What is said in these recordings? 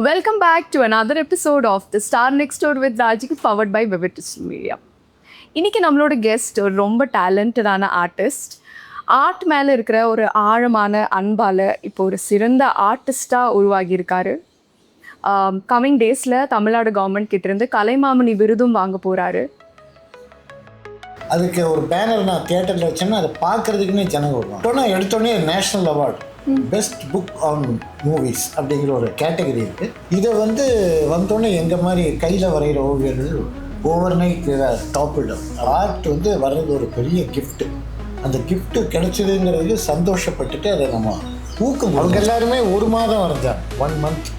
Welcome back to another episode of The Star Next Door with Rajik, powered by Vivid Digital Media. இன்னைக்கு நம்மளோட guest ஒரு ரொம்ப டேலண்டடான artist. Art மேலே இருக்கிற ஒரு ஆழமான அன்பால் இப்போ ஒரு சிறந்த ஆர்டிஸ்டாக உருவாகியிருக்காரு. கம்மிங் டேஸில் தமிழ்நாடு கவர்மெண்ட் கிட்டேருந்து கலைமாமணி விருதும் வாங்க போகிறாரு. அதுக்கு ஒரு பேனர் நான் தியேட்டரில் வச்சேன்னா அதை பார்க்குறதுக்குன்னே ஜனங்க வருவாங்க. இப்போ நான் எடுத்தோடனே national award best book on movies அப்படிங்கிற ஒரு கேட்டகரி இருக்குது. இதை வந்தோடனே எங்கள் மாதிரி கையில் வரைகிற ஓவியர்கள் ஓவர் நைட் டாப்பில் ஆர்ட் வர்றது ஒரு பெரிய கிஃப்ட்டு. அந்த கிஃப்ட்டு கிடைச்சதுங்கிறது சந்தோஷப்பட்டுட்டு அதை நம்ம ஊக்கம். அவங்க எல்லாருமே ஒரு மாதம் வரைஞ்சாங்க, 1 month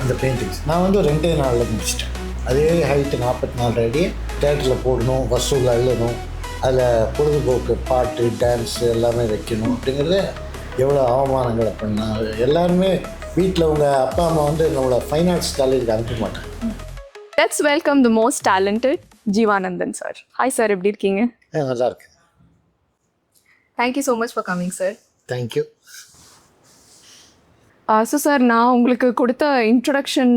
அந்த பெயிண்டிங்ஸ். நான் 2 நாளில் முடிச்சிட்டேன். அதே ஹைட்டு 44 அடி தேட்டரில் போடணும், வசூல் அள்ளணும், அதில் பொழுதுபோக்கு பாட்டு டான்ஸு எல்லாமே வைக்கணும் அப்படிங்கிறத எவ்வளோ அவமானங்களை பண்ணால் எல்லாருமே வீட்டில் உங்கள் அப்பா அம்மா நம்மளை ஃபைன் ஆர்ட்ஸ் காலேஜுக்கு அனுப்ப மாட்டாங்க. Let's welcome the most talented Jeevanandan sir. Hi sir, எப்படி இருக்கீங்க? நல்லா இருக்கு. Thank you so much for coming sir. Thank you. So sir, நான் உங்களுக்கு கொடுத்த இன்ட்ரடக்ஷன்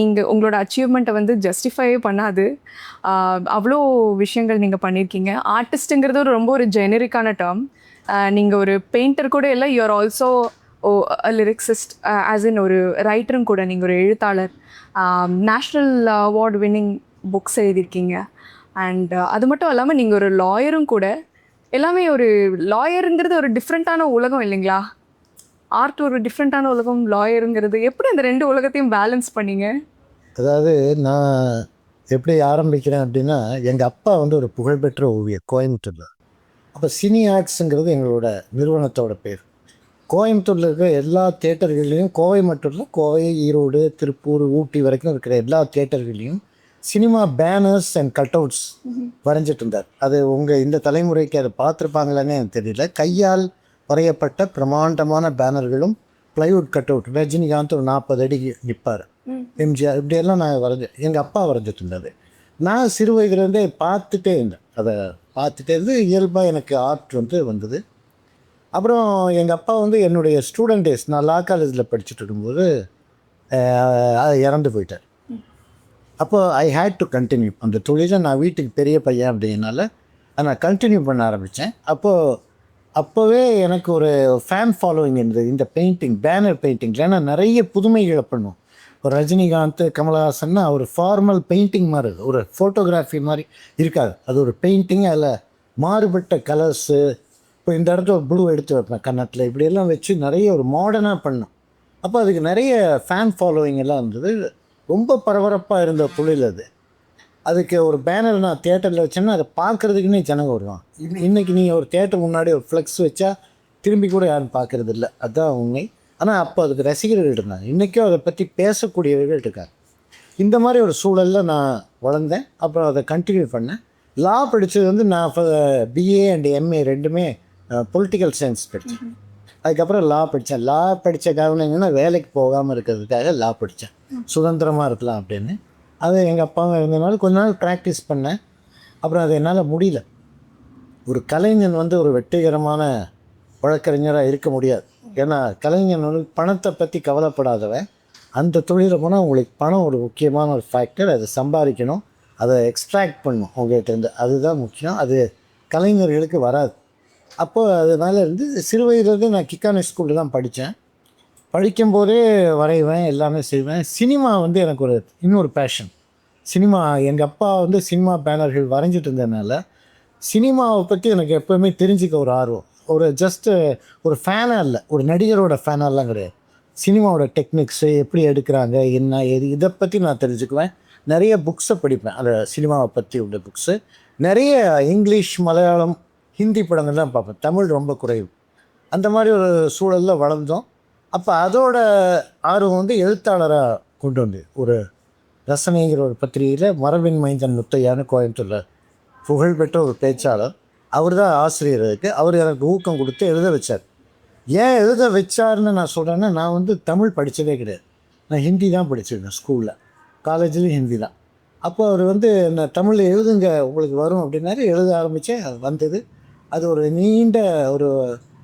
நீங்கள் உங்களோட அச்சீவ்மெண்ட்டை ஜஸ்டிஃபை பண்ணாது. அவ்வளோ விஷயங்கள் நீங்கள் பண்ணியிருக்கீங்க. ஆர்டிஸ்ட்டுங்கிறது ரொம்ப ஒரு ஜெனரிக்கான டேர்ம். நீங்கள் ஒரு பெயிண்டர் கூட இல்லை, you're also lyricist, as in ஒரு ரைட்டரும் கூட. நீங்கள் ஒரு எழுத்தாளர், நேஷ்னல் அவார்டு வின்னிங் புக்ஸ் எழுதியிருக்கீங்க. அண்ட் அது மட்டும் இல்லாமல் நீங்கள் ஒரு லாயரும் கூட. எல்லாமே ஒரு லாயருங்கிறது ஒரு டிஃப்ரெண்ட்டான உலகம் இல்லைங்களா? ஆர்ட் ஒரு டிஃப்ரெண்ட்டான உலகம், லாயருங்கிறது. எப்படி அந்த 2 உலகத்தையும் பேலன்ஸ் பண்ணிங்க? அதாவது நான் எப்படி ஆரம்பிக்கிறேன் அப்படின்னா, எங்கள் அப்பா ஒரு புகழ்பெற்ற ஓவியர் கோயம்புத்தூரில். அப்போ சினி ஆர்ட்ஸுங்கிறது எங்களோட நிறுவனத்தோட பேர். கோயம்புத்தூரில் இருக்கிற எல்லா தியேட்டர்கள்லேயும், கோவை மட்டும் இல்லை, கோவை, ஈரோடு, திருப்பூர், ஊட்டி வரைக்கும் இருக்கிற எல்லா தியேட்டர்கள்லேயும் cinema banners and cutouts வரைஞ்சிட்டு இருந்தார். அது இந்த தலைமுறைக்கு அதை பார்த்துருப்பாங்களான்னு எனக்கு தெரியல. கையால் வரையப்பட்ட பிரமாண்டமான பேனர்களும் ப்ளைவுட் கட் அவுட். ரஜினிகாந்த் ஒரு 40 அடி நிற்பார், எம்ஜிஆர், இப்படியெல்லாம் நான் வரைஞ்சேன். எங்கள் அப்பா வரைஞ்சிட்டு இருந்தது. நான் சிறு வயதுலேருந்தே பார்த்துட்டே இருந்தேன். அதை பார்த்துட்டே இருந்து இயல்பாக எனக்கு ஆர்ட் வந்தது. அப்புறம் எங்கள் அப்பா என்னுடைய ஸ்டூடெண்ட் டேஸ், நான் லா காலேஜில் படிச்சுட்டு இருக்கும்போது அதை இறந்து போயிட்டார். அப்போ ஐ ஹேட் டு கண்டினியூ அந்த தொழிலை. நான் வீட்டுக்கு பெரிய பையன் அப்படின்னால நான் கண்டினியூ பண்ண ஆரம்பித்தேன். அப்போவே எனக்கு ஒரு ஃபேன் ஃபாலோவிங் இருந்தது இந்த பெயிண்டிங், பேனர் பெயிண்டிங்கில். ஏன்னா நிறைய புதுமைகளை பண்ணும். ஒரு ரஜினிகாந்த், கமலஹாசன்னா ஒரு ஃபார்மல் பெயிண்டிங் மாதிரி, ஒரு ஃபோட்டோகிராஃபி மாதிரி இருக்காது. அது ஒரு பெயிண்டிங். அதில் மாறுபட்ட கலர்ஸு, இப்போ இந்த இடத்துல ஒரு ப்ளூ எடுத்து வைப்பேன் கன்னத்தில், இப்படியெல்லாம் வச்சு நிறைய ஒரு மாடர்னாக பண்ணோம். அப்போ அதுக்கு நிறைய ஃபேன் ஃபாலோவிங் எல்லாம் இருந்தது. ரொம்ப பரபரப்பாக இருந்த தொழில் அது. அதுக்கு ஒரு பேனர் நான் தியேட்டரில் வச்சேன்னா அதை பார்க்குறதுக்குன்னே ஜனங்க வருவான். இன்றைக்கி நீங்கள் ஒரு தியேட்டர் முன்னாடி ஒரு ஃப்ளெக்ஸ் வச்சா திரும்பி கூட யாரும் பார்க்குறது இல்லை, அதுதான் உண்மை. ஆனால் அப்போ அதுக்கு ரசிகர்கள் இருந்தாங்க. இன்றைக்கும் அதை பற்றி பேசக்கூடியவர்கள் இருக்காங்க. இந்த மாதிரி ஒரு சூழலில் நான் வளர்ந்தேன். அப்புறம் அதை கண்டினியூ பண்ணேன். லா படித்தது நான் பிஏ அண்ட் எம்ஏ ரெண்டுமே பொலிட்டிக்கல் சயின்ஸ் படித்தேன். அதுக்கப்புறம் லா படித்தேன். லா படித்த காரணம் என்னென்னா, வேலைக்கு போகாமல் இருக்கிறதுக்காக லா படித்தேன், சுதந்திரமாக இருக்கலாம் அப்படின்னு. அது எங்கள் அப்பாவும் இருந்தனால கொஞ்ச நாள் ப்ராக்டிஸ் பண்ணேன். அப்புறம் அது என்னால் முடியல. ஒரு கலைஞன் ஒரு வெற்றிகரமான வழக்கறிஞராக இருக்க முடியாது. ஏன்னா கலைஞன் பணத்தை பற்றி கவலைப்படாதவன். அந்த தொழிலில் போனால் உங்களுக்கு பணம் ஒரு முக்கியமான ஒரு ஃபேக்டர். அதை சம்பாதிக்கணும், அதை எக்ஸ்ட்ராக்ட் பண்ணணும் உங்கள்கிட்டருந்து, அதுதான் முக்கியம். அது கலைஞர்களுக்கு வராது. அப்போது அதனால சிறு வயதுலேருந்து நான் கிக்கானி ஸ்கூலில் தான் படித்தேன். படிக்கும்போதே வரைவேன், எல்லாமே செய்வேன். சினிமா எனக்கு ஒரு இன்னொரு பேஷன். சினிமா, எங்கள் அப்பா சினிமா பேனர்கள் வரைஞ்சிட்டு இருந்ததுனால சினிமாவை பற்றி எனக்கு எப்போவுமே தெரிஞ்சுக்க ஒரு ஆர்வம். ஜஸ்ட்டு ஒரு ஃபேனாக இல்லை, ஒரு நடிகரோட ஃபேனாலாம் கிடையாது. சினிமாவோட டெக்னிக்ஸு எப்படி எடுக்கிறாங்க, என்ன ஏது, இதை பற்றி நான் தெரிஞ்சுக்குவேன். நிறைய புக்ஸை படிப்பேன், அந்த சினிமாவை பற்றி உள்ள புக்ஸு. நிறைய இங்கிலீஷ், மலையாளம், ஹிந்தி படங்கள் தான் பார்ப்பேன். தமிழ் ரொம்ப குறைவு. அந்த மாதிரி ஒரு சூழலில் வளர்ந்தோம். அப்போ அதோட ஆர்வம் எழுத்தாளராக கொண்டு வந்து ஒரு ரசனைங்கிற ஒரு பத்திரிகையில் மரபின் மைந்தன் முத்தையான்னு கோயம்புத்தூரில் புகழ்பெற்ற ஒரு பேச்சாளர், அவர் தான் ஆசிரியர். அவர் எனக்கு ஊக்கம் கொடுத்து எழுத வச்சார். ஏன் எழுத வச்சார்னு நான் சொல்கிறேன்னா, நான் தமிழ் படித்ததே கிடையாது. நான் ஹிந்தி தான் படிச்சிருக்கேன் ஸ்கூலில், காலேஜ்லேயும் ஹிந்தி தான். அப்போ அவர் நான் தமிழில் எழுதுங்க உங்களுக்கு வரும் அப்படின்னாரு. எழுத ஆரம்பித்தேன், அது வந்தது. அது ஒரு நீண்ட ஒரு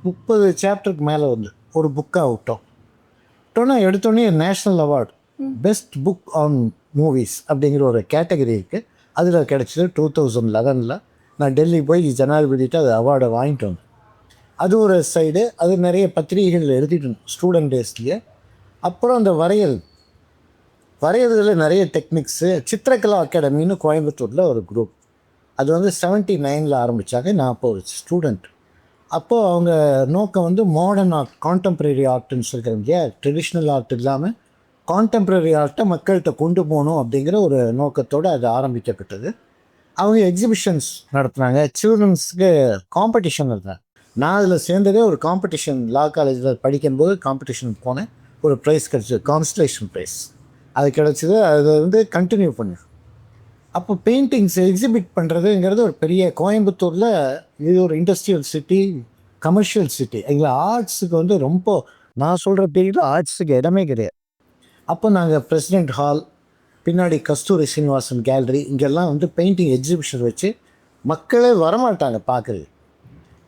30 சாப்டருக்கு மேலே ஒரு புக்காக விட்டோம். எடுத்தோடனே national award best book on movies அப்படிங்கிற ஒரு கேட்டகரி இருக்குது. அதில் கிடச்சிது 2011. நான் டெல்லி போய் ஜனாதிபதிட்டு அது அவார்டை வாங்கிட்டு வந்தேன். அது ஒரு சைடு. அது நிறைய பத்திரிகைகள் எழுதிட்டு ஸ்டூடெண்ட் டேஸ்லேயே. அப்புறம் அந்த வரைகிறதுல நிறைய டெக்னிக்ஸு. சித்திரகலா அகாடமின்னு கோயம்புத்தூரில் ஒரு குரூப், அது வந்து 79 ஆரம்பித்தாங்க. நான் அப்போ ஒரு ஸ்டூடெண்ட். அப்போது அவங்க நோக்கம் வந்து மாடர்ன் ஆர்ட், கான்டெம்ப்ரரி ஆர்ட்டுன்னு சொல்லிக்கிறாங்க. ட்ரெடிஷ்னல் ஆர்ட் இல்லாமல் கான்டெம்ப்ரரி ஆர்ட்டை மக்கள்கிட்ட கொண்டு போகணும் அப்படிங்கிற ஒரு நோக்கத்தோடு அது ஆரம்பிக்கப்பட்டது. அவங்க எக்ஸிபிஷன்ஸ் நடத்துனாங்க. சில்ட்ரன்ஸுக்கு காம்படிஷன் இருந்தாங்க. நான் அதில் சேர்ந்ததே ஒரு காம்படிஷன், லா காலேஜில் படிக்கும்போது காம்படிஷன் போனேன். ஒரு ப்ரைஸ் கிடச்சிது, கான்ஸ்டலேஷன் ப்ரைஸ். அது கிடச்சிது. அதை வந்து கண்டினியூ பண்ணேன். அப்போ பெயிண்டிங்ஸ் எக்ஸிபிட் பண்ணுறதுங்கிறது ஒரு பெரிய, கோயம்புத்தூரில் இது ஒரு இண்டஸ்ட்ரியல் சிட்டி, கமர்ஷியல் சிட்டி. எங்களை ஆர்ட்ஸுக்கு வந்து ரொம்ப, நான் சொல்கிற பீரியடில் ஆர்ட்ஸுக்கு இடமே கிடையாது. அப்போ நாங்கள் பிரசிடெண்ட் ஹால், பின்னாடி கஸ்தூரி சீனிவாசன் கேலரி, இங்கெல்லாம் வந்து பெயிண்டிங் எக்ஸிபிஷன் வச்சு மக்களே வரமாட்டாங்க பார்க்குறது.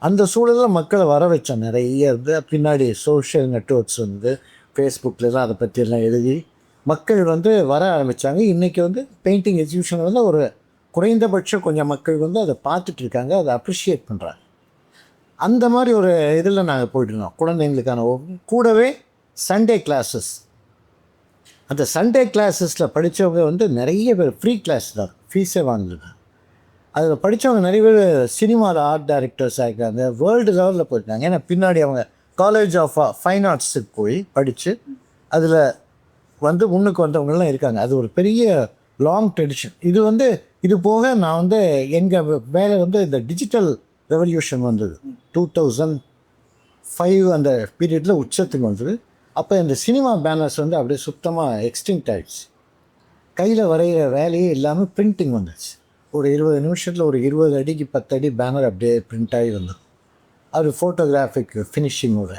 அந்த சூழலில் மக்களை வர வச்சோம். நிறைய இது பின்னாடி சோஷியல் நெட்வொர்க்ஸ் வந்து ஃபேஸ்புக்கில் அதை பற்றியெல்லாம் எழுதி மக்கள் வந்து வர ஆரம்பித்தாங்க. இன்றைக்கி வந்து பெயிண்டிங் எக்ஸிபிஷன் வந்து ஒரு குறைந்தபட்சம் கொஞ்சம் மக்கள் வந்து அதை பார்த்துட்ருக்காங்க, அதை அப்ரிஷியேட் பண்ணுறாங்க. அந்த மாதிரி ஒரு இதில் நாங்கள் போய்ட்டுருந்தோம். குழந்தைங்களுக்கான கூடவே சண்டே கிளாஸஸ். அந்த சண்டே கிளாஸஸில் படித்தவங்க வந்து நிறைய பேர் ஃப்ரீ கிளாஸ் தான், ஃபீஸே வாங்குது. அதில் படித்தவங்க நிறைய பேர் சினிமாவில் ஆர்ட் டைரக்டர்ஸ் ஆகிருக்காங்க, வேர்ல்டு லெவலில் போயிருக்காங்க. ஏன்னா பின்னாடி அவங்க காலேஜ் ஆஃப் ஃபைன் ஆர்ட்ஸுக்கு போய் படித்து அதில் வந்து முன்னுக்கு வந்தவங்கெல்லாம் இருக்காங்க. அது ஒரு பெரிய லாங் ட்ரெடிஷன். இது போக நான் வந்து எங்கள் வேலை வந்து இந்த டிஜிட்டல் ரெவல்யூஷன் வந்தது 2005 அந்த பீரியடில் உச்சத்துக்கு வந்தது. அப்போ இந்த சினிமா பேனர்ஸ் வந்து அப்படியே சுத்தமாக எக்ஸ்டிங்க்ட் ஆகிடுச்சு. கையில் வரைகிற வேலையே இல்லாமல் பிரிண்டிங் வந்துடுச்சு. ஒரு 20 நிமிஷத்தில் ஒரு 20 அடிக்கு 10 அடி பேனர் அப்படியே பிரிண்ட் ஆகி வந்தது. அது ஃபோட்டோகிராஃபிக் ஃபினிஷிங்கோட.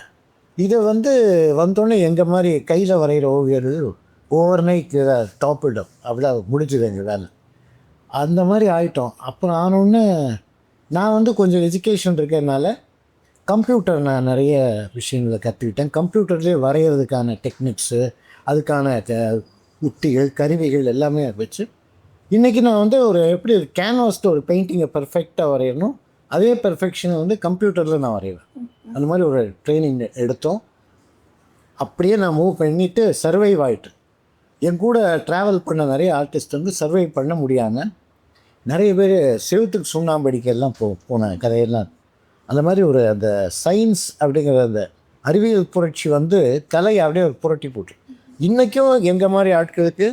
இதை வந்து வந்தோடனே எங்கள் மாதிரி கையில் வரைகிற ஓவியர்கள் ஓவர் நைட் டாப்பிடும் அப்படியே முடிஞ்சுது எங்கள் வேலை. அந்த மாதிரி ஆகிட்டோம். அப்புறம் ஆனோடனே நான் வந்து கொஞ்சம் எஜுகேஷன் இருக்கிறதுனால கம்ப்யூட்டர் நான் நிறைய விஷயங்களை கற்றுக்கிட்டேன். கம்ப்யூட்டர்லேயே வரைகிறதுக்கான டெக்னிக்ஸு, அதுக்கான உத்திகள், கருவிகள் எல்லாமே வச்சு இன்றைக்கி நான் வந்து ஒரு எப்படி ஒரு கேன்வாஸில் ஒரு பெயிண்டிங்கை பர்ஃபெக்டாக வரையணும், அதே பெர்ஃபெக்ஷனை வந்து கம்ப்யூட்டரில் நான் வரைவேன். அந்த மாதிரி ஒரு ட்ரைனிங் எடுத்தோம். அப்படியே நான் மூவ் பண்ணிவிட்டு சர்வைவ் ஆகிட்டு, என் கூட ட்ராவல் பண்ண நிறைய ஆர்டிஸ்ட் வந்து சர்வைவ் பண்ண முடியாமல் நிறைய பேர் செவத்துக்கு சுண்ணாம்படிக்கெல்லாம் போன கதையெல்லாம். அந்த மாதிரி ஒரு அந்த சயின்ஸ் அப்படிங்கிற அந்த அறிவியல் புரட்சி வந்து கலையை அப்படியே ஒரு புரட்டி போட்டு இன்றைக்கும் எங்கள் மாதிரி ஆட்களுக்கு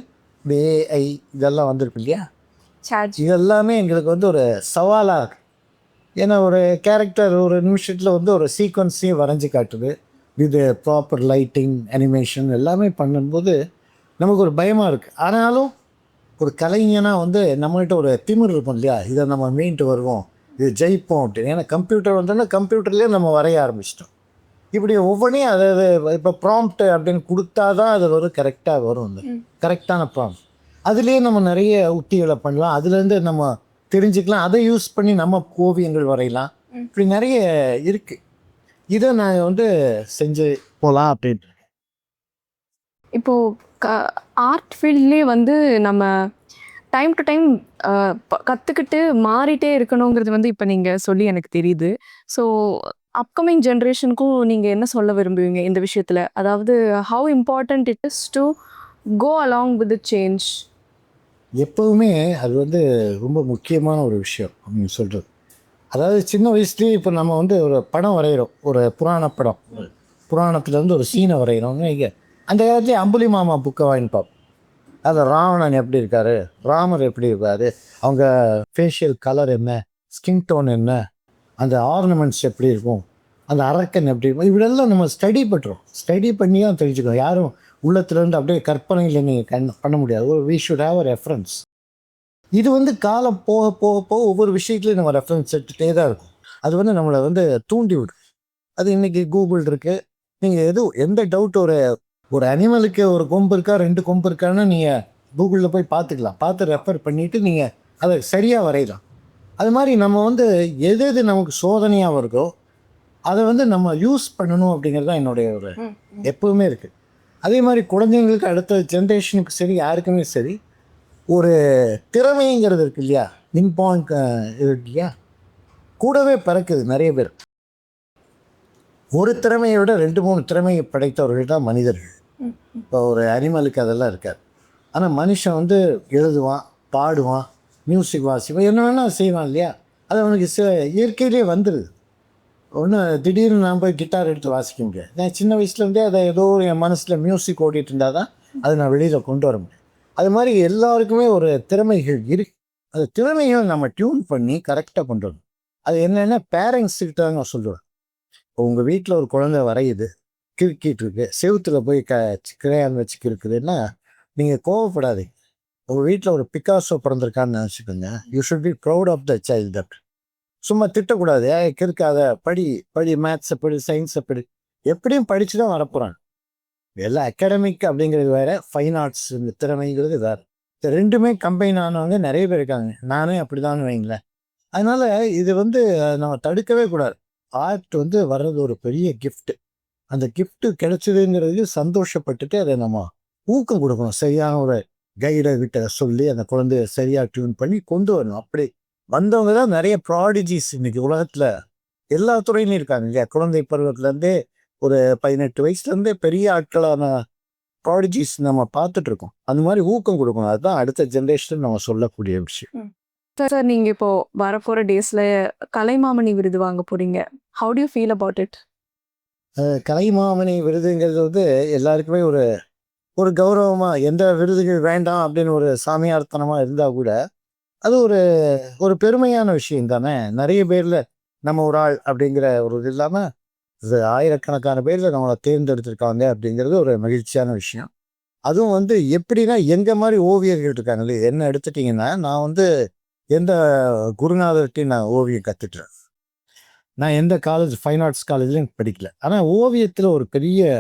ஏஐ இதெல்லாம் வந்திருக்கு இல்லையா, இதெல்லாமே எங்களுக்கு வந்து ஒரு சவாலாக இருக்குது. ஏன்னா ஒரு கேரக்டர் ஒரு நிமிஷத்தில் வந்து ஒரு சீக்வன்ஸையும் வரைஞ்சி காட்டுது. இது ப்ராப்பர் லைட்டிங், அனிமேஷன் எல்லாமே பண்ணும்போது நமக்கு ஒரு பயமாக இருக்குது. ஆனாலும் ஒரு கலைஞனாக வந்து நம்மகிட்ட ஒரு திமிர் இருக்கும் இல்லையா, இதை நம்ம மீண்டு வருவோம், இது ஜெயிப்போம் அப்படின்னு. ஏன்னா கம்ப்யூட்டர் வந்தோன்னா கம்ப்யூட்டர்லேயே நம்ம வரைய ஆரம்பிச்சிட்டோம். இப்படி ஒவ்வொன்றையும் அதாவது இப்போ ப்ராம்ப்ட் அப்படின்னு கொடுத்தா தான் அது வரும், கரெக்டாக வரும். இந்த கரெக்டான ப்ராம்ப்ட் அதுலேயே நம்ம நிறைய உத்திகளை பண்ணலாம், அதுலேருந்து நம்ம தெரிஞ்சுக்கலாம், அதை யூஸ் பண்ணி நம்ம ஓவியங்கள் வரையலாம். இப்படி நிறைய இருக்குது. இதை நான் வந்து செஞ்சு போகலாம் அப்படின்ட்டு. இப்போது ஆர்ட் ஃபீல்ட்லேயே வந்து நம்ம டைம் டு டைம் கற்றுக்கிட்டு மாறிட்டே இருக்கணுங்கிறது வந்து இப்போ நீங்கள் சொல்லி எனக்கு தெரியுது. ஸோ அப்கமிங் ஜென்ரேஷனுக்கும் நீங்கள் என்ன சொல்ல விரும்புவீங்க இந்த விஷயத்தில்? அதாவது how important it is to go along with the change. எப்போவுமே அது வந்து ரொம்ப முக்கியமான ஒரு விஷயம் நீங்கள் சொல்கிறது. அதாவது சின்ன வயசுலேயே இப்போ நம்ம வந்து ஒரு படம் வரைகிறோம், ஒரு புராண படம், புராணத்துலேருந்து ஒரு சீனை வரைகிறோம். இங்கே அந்த காலத்துலேயே அம்புலி மாமா புக்கை வாங்கி பார்ப்போம். அதில் ராவணன் எப்படி இருக்கார், ராமர் எப்படி இருக்கார், அவங்க ஃபேஷியல் கலர் என்ன, ஸ்கின் டோன் என்ன, அந்த ஆர்னமெண்ட்ஸ் எப்படி இருக்கும், அந்த அரக்கன் எப்படி இருக்கும், இப்படியெல்லாம் நம்ம ஸ்டடி பண்ணுறோம். ஸ்டடி பண்ணி தான் தெரிஞ்சுக்கணும். யாரும் உள்ளத்துலேருந்து அப்படியே கற்பனையில் நீங்கள் பண்ண முடியாது. We should have a reference. இது வந்து காலம் போக போக போக ஒவ்வொரு விஷயத்துலையும் நம்ம ரெஃபரன்ஸ் எடுத்துகிட்டே தான் இருக்கும். அது வந்து நம்மளை வந்து தூண்டி விடும். அது இன்றைக்கி கூகுள் இருக்குது. நீங்கள் எந்த டவுட், ஒரு அனிமலுக்கு ஒரு கொம்பு இருக்கா, 2 கொம்பு இருக்கான்னு நீங்கள் கூகுளில் போய் பார்த்துக்கலாம். பார்த்து ரெஃபர் பண்ணிவிட்டு நீங்கள் அதை சரியாக வரையலாம். அது மாதிரி நம்ம வந்து எது நமக்கு சோதனையாக வருதோ அதை வந்து நம்ம யூஸ் பண்ணணும் அப்படிங்கிறது தான் என்னுடைய ஒரு எப்பவுமே இருக்குது. அதே மாதிரி குழந்தைங்களுக்கு அடுத்த ஜென்ரேஷனுக்கு சரி யாருக்குமே சரி ஒரு திறமைங்கிறது இருக்கு இல்லையா, இன்பான் இருக்கு இல்லையா, கூடவே பிறக்குது நிறைய பேர். ஒரு திறமையை விட 2 3 திறமையை படைத்தவர்கள் தான் மனிதர்கள். இப்போ ஒரு அனிமலுக்கு அதெல்லாம் இருக்காது. ஆனால் மனுஷன் வந்து எழுதுவான், பாடுவான், மியூசிக் வாசிப்பான், என்ன வேணால் செய்வான் இல்லையா. அது அவனுக்கு இயற்கையிலே வந்துடுது. ஒன்றும் திடீர்னு நான் போய் கிட்டார் எடுத்து வாசிக்க முடியாது. நான் சின்ன வயசுலேருந்தே அதை ஏதோ என் மனசில் மியூசிக் ஓடிட்டு இருந்தால் தான் அதை நான் வெளியில் கொண்டு வர முடியும். அது மாதிரி எல்லாருக்குமே ஒரு திறமைகள் இருக்கு. அந்த திறமைகளை நம்ம டியூன் பண்ணி கரெக்டாக கொண்டு வரணும். அது என்னென்னா பேரண்ட்ஸுக்கிட்ட தான் நான் சொல்லுவேன். இப்போ உங்கள் வீட்டில் ஒரு குழந்தை வரையுது, கிறுக்கிட்டு இருக்கு, செவுத்துல போய் கிரையான் வச்சு கிறுக்குதுன்னா நீங்கள் கோவப்படாதீங்க. உங்கள் வீட்டில் ஒரு பிக்காசோ பிறந்திருக்கான்னு நினச்சிக்கோங்க. You should be proud of the child. That சும்மா திட்டக்கூடாது. கிறுக்காத, படி படி, மேத்ஸை படி, சயின்ஸை படி, எப்படியும் படித்து தான் வரப்போகிறாங்க. எல்லாம் அகாடமிக் அப்படிங்கிறது வேறு, ஃபைன் ஆர்ட்ஸ் இந்த திறமைங்கிறது வேறு. இந்த ரெண்டுமே கம்பைன் ஆனவங்க நிறைய பேர் இருக்காங்க. நானே அப்படி தான் வைங்களேன். அதனால் இது வந்து நம்ம தடுக்கவே கூடாது. ஆர்ட் வந்து வர்றது ஒரு பெரிய கிஃப்ட்டு. அந்த கிஃப்ட்டு கிடைச்சதுங்கிறது சந்தோஷப்பட்டுட்டு அதை நம்ம ஊக்கம் கொடுக்கணும். சரியான ஒரு கைடை கிட்ட சொல்லி அந்த குழந்தைய சரியாக டியூன் பண்ணி கொண்டு வரணும். அப்படி வந்தவங்க தான் நிறைய ப்ராடிஜிஸ் இன்னைக்கு உலகத்தில் எல்லா துறையிலும் இருக்காங்க இல்லையா. குழந்தை பருவத்துலேருந்தே ஒரு 18 வயசுலேருந்தே பெரிய ஆட்களான ப்ராடிஜிஸ் நம்ம பார்த்துட்ருக்கோம். அந்த மாதிரி ஊக்கம் கொடுக்கணும். அதுதான் அடுத்த ஜென்ரேஷன் நம்ம சொல்லக்கூடிய விஷயம். சார், நீங்கள் இப்போது வரப்போகிற டேஸில் கலைமாமணி விருது வாங்க போகிறீங்க. How do you feel about it? Kalaimamani விருதுங்கிறது வந்து எல்லாருக்குமே ஒரு ஒரு கௌரவமாக, எந்த விருதுகள் வேண்டாம் அப்படின்னு ஒரு சாமியார்த்தனமாக இருந்தால் கூட அது ஒரு ஒரு பெருமையான விஷயம் தானே. நிறைய பேரில் நம்ம ஒரு ஆள் அப்படிங்கிற ஒரு இது இல்லாமல் இது ஆயிரக்கணக்கான பேரில் நம்மளை தேர்ந்தெடுத்திருக்காங்க அப்படிங்கிறது ஒரு மகிழ்ச்சியான விஷயம். அதுவும் வந்து எப்படின்னா எங்கள் மாதிரி ஓவியர்கள் இருக்காங்களே, என்ன எடுத்துட்டிங்கன்னா நான் வந்து எந்த குருநாதர்கிட்டையும் நான் ஓவியம் கற்றுட்டுறேன். நான் எந்த காலேஜ் ஃபைன் ஆர்ட்ஸ் காலேஜ்லையும் படிக்கல. ஆனால் ஓவியத்தில் ஒரு பெரிய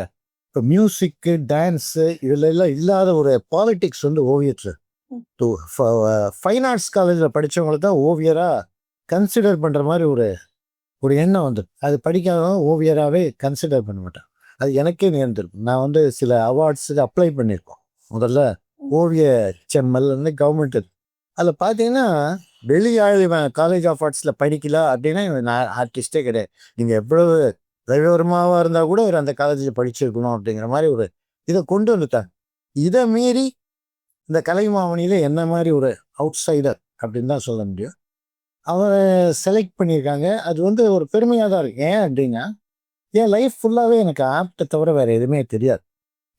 இப்போ மியூசிக்கு, டான்ஸு இதில் எல்லாம் இல்லாத ஒரு பாலிட்டிக்ஸ் வந்து ஓவியத்தில். ஃபைன் ஆர்ட்ஸ் காலேஜில் படித்தவங்களை தான் ஓவியராக கன்சிடர் பண்ணுற மாதிரி ஒரு ஒரு எண்ணம் வந்து அது படிக்காதவங்க ஓவியராகவே கன்சிடர் பண்ண மாட்டேன். அது எனக்கே நேர்ந்திருக்கும். நான் வந்து சில அவார்ட்ஸுக்கு அப்ளை பண்ணியிருக்கோம். முதல்ல ஓவிய செம்மல் வந்து கவர்மெண்ட் அதில் பார்த்தீங்கன்னா வெளியாளி காலேஜ் ஆஃப் ஆர்ட்ஸில் படிக்கல அப்படின்னா நான் ஆர்டிஸ்டே கிடையாது. நீங்கள் எவ்வளவு ரவிவர்மாவாக இருந்தால் கூட ஒரு அந்த காலேஜில் படிச்சிருக்கணும் அப்படிங்கிற மாதிரி ஒரு இதை கொண்டு வந்துட்டாங்க. இதை மீறி இந்த கலைமாமணியில் என்ன மாதிரி ஒரு அவுட் சைடர் அப்படின்னு தான் சொல்ல முடியும். அவரை செலக்ட் பண்ணியிருக்காங்க. அது வந்து ஒரு பெருமையாக தான் இருக்கு. ஏன் அப்படின்னா என் லைஃப் ஃபுல்லாகவே எனக்கு ஆப்டை தவிர வேறு எதுவுமே தெரியாது.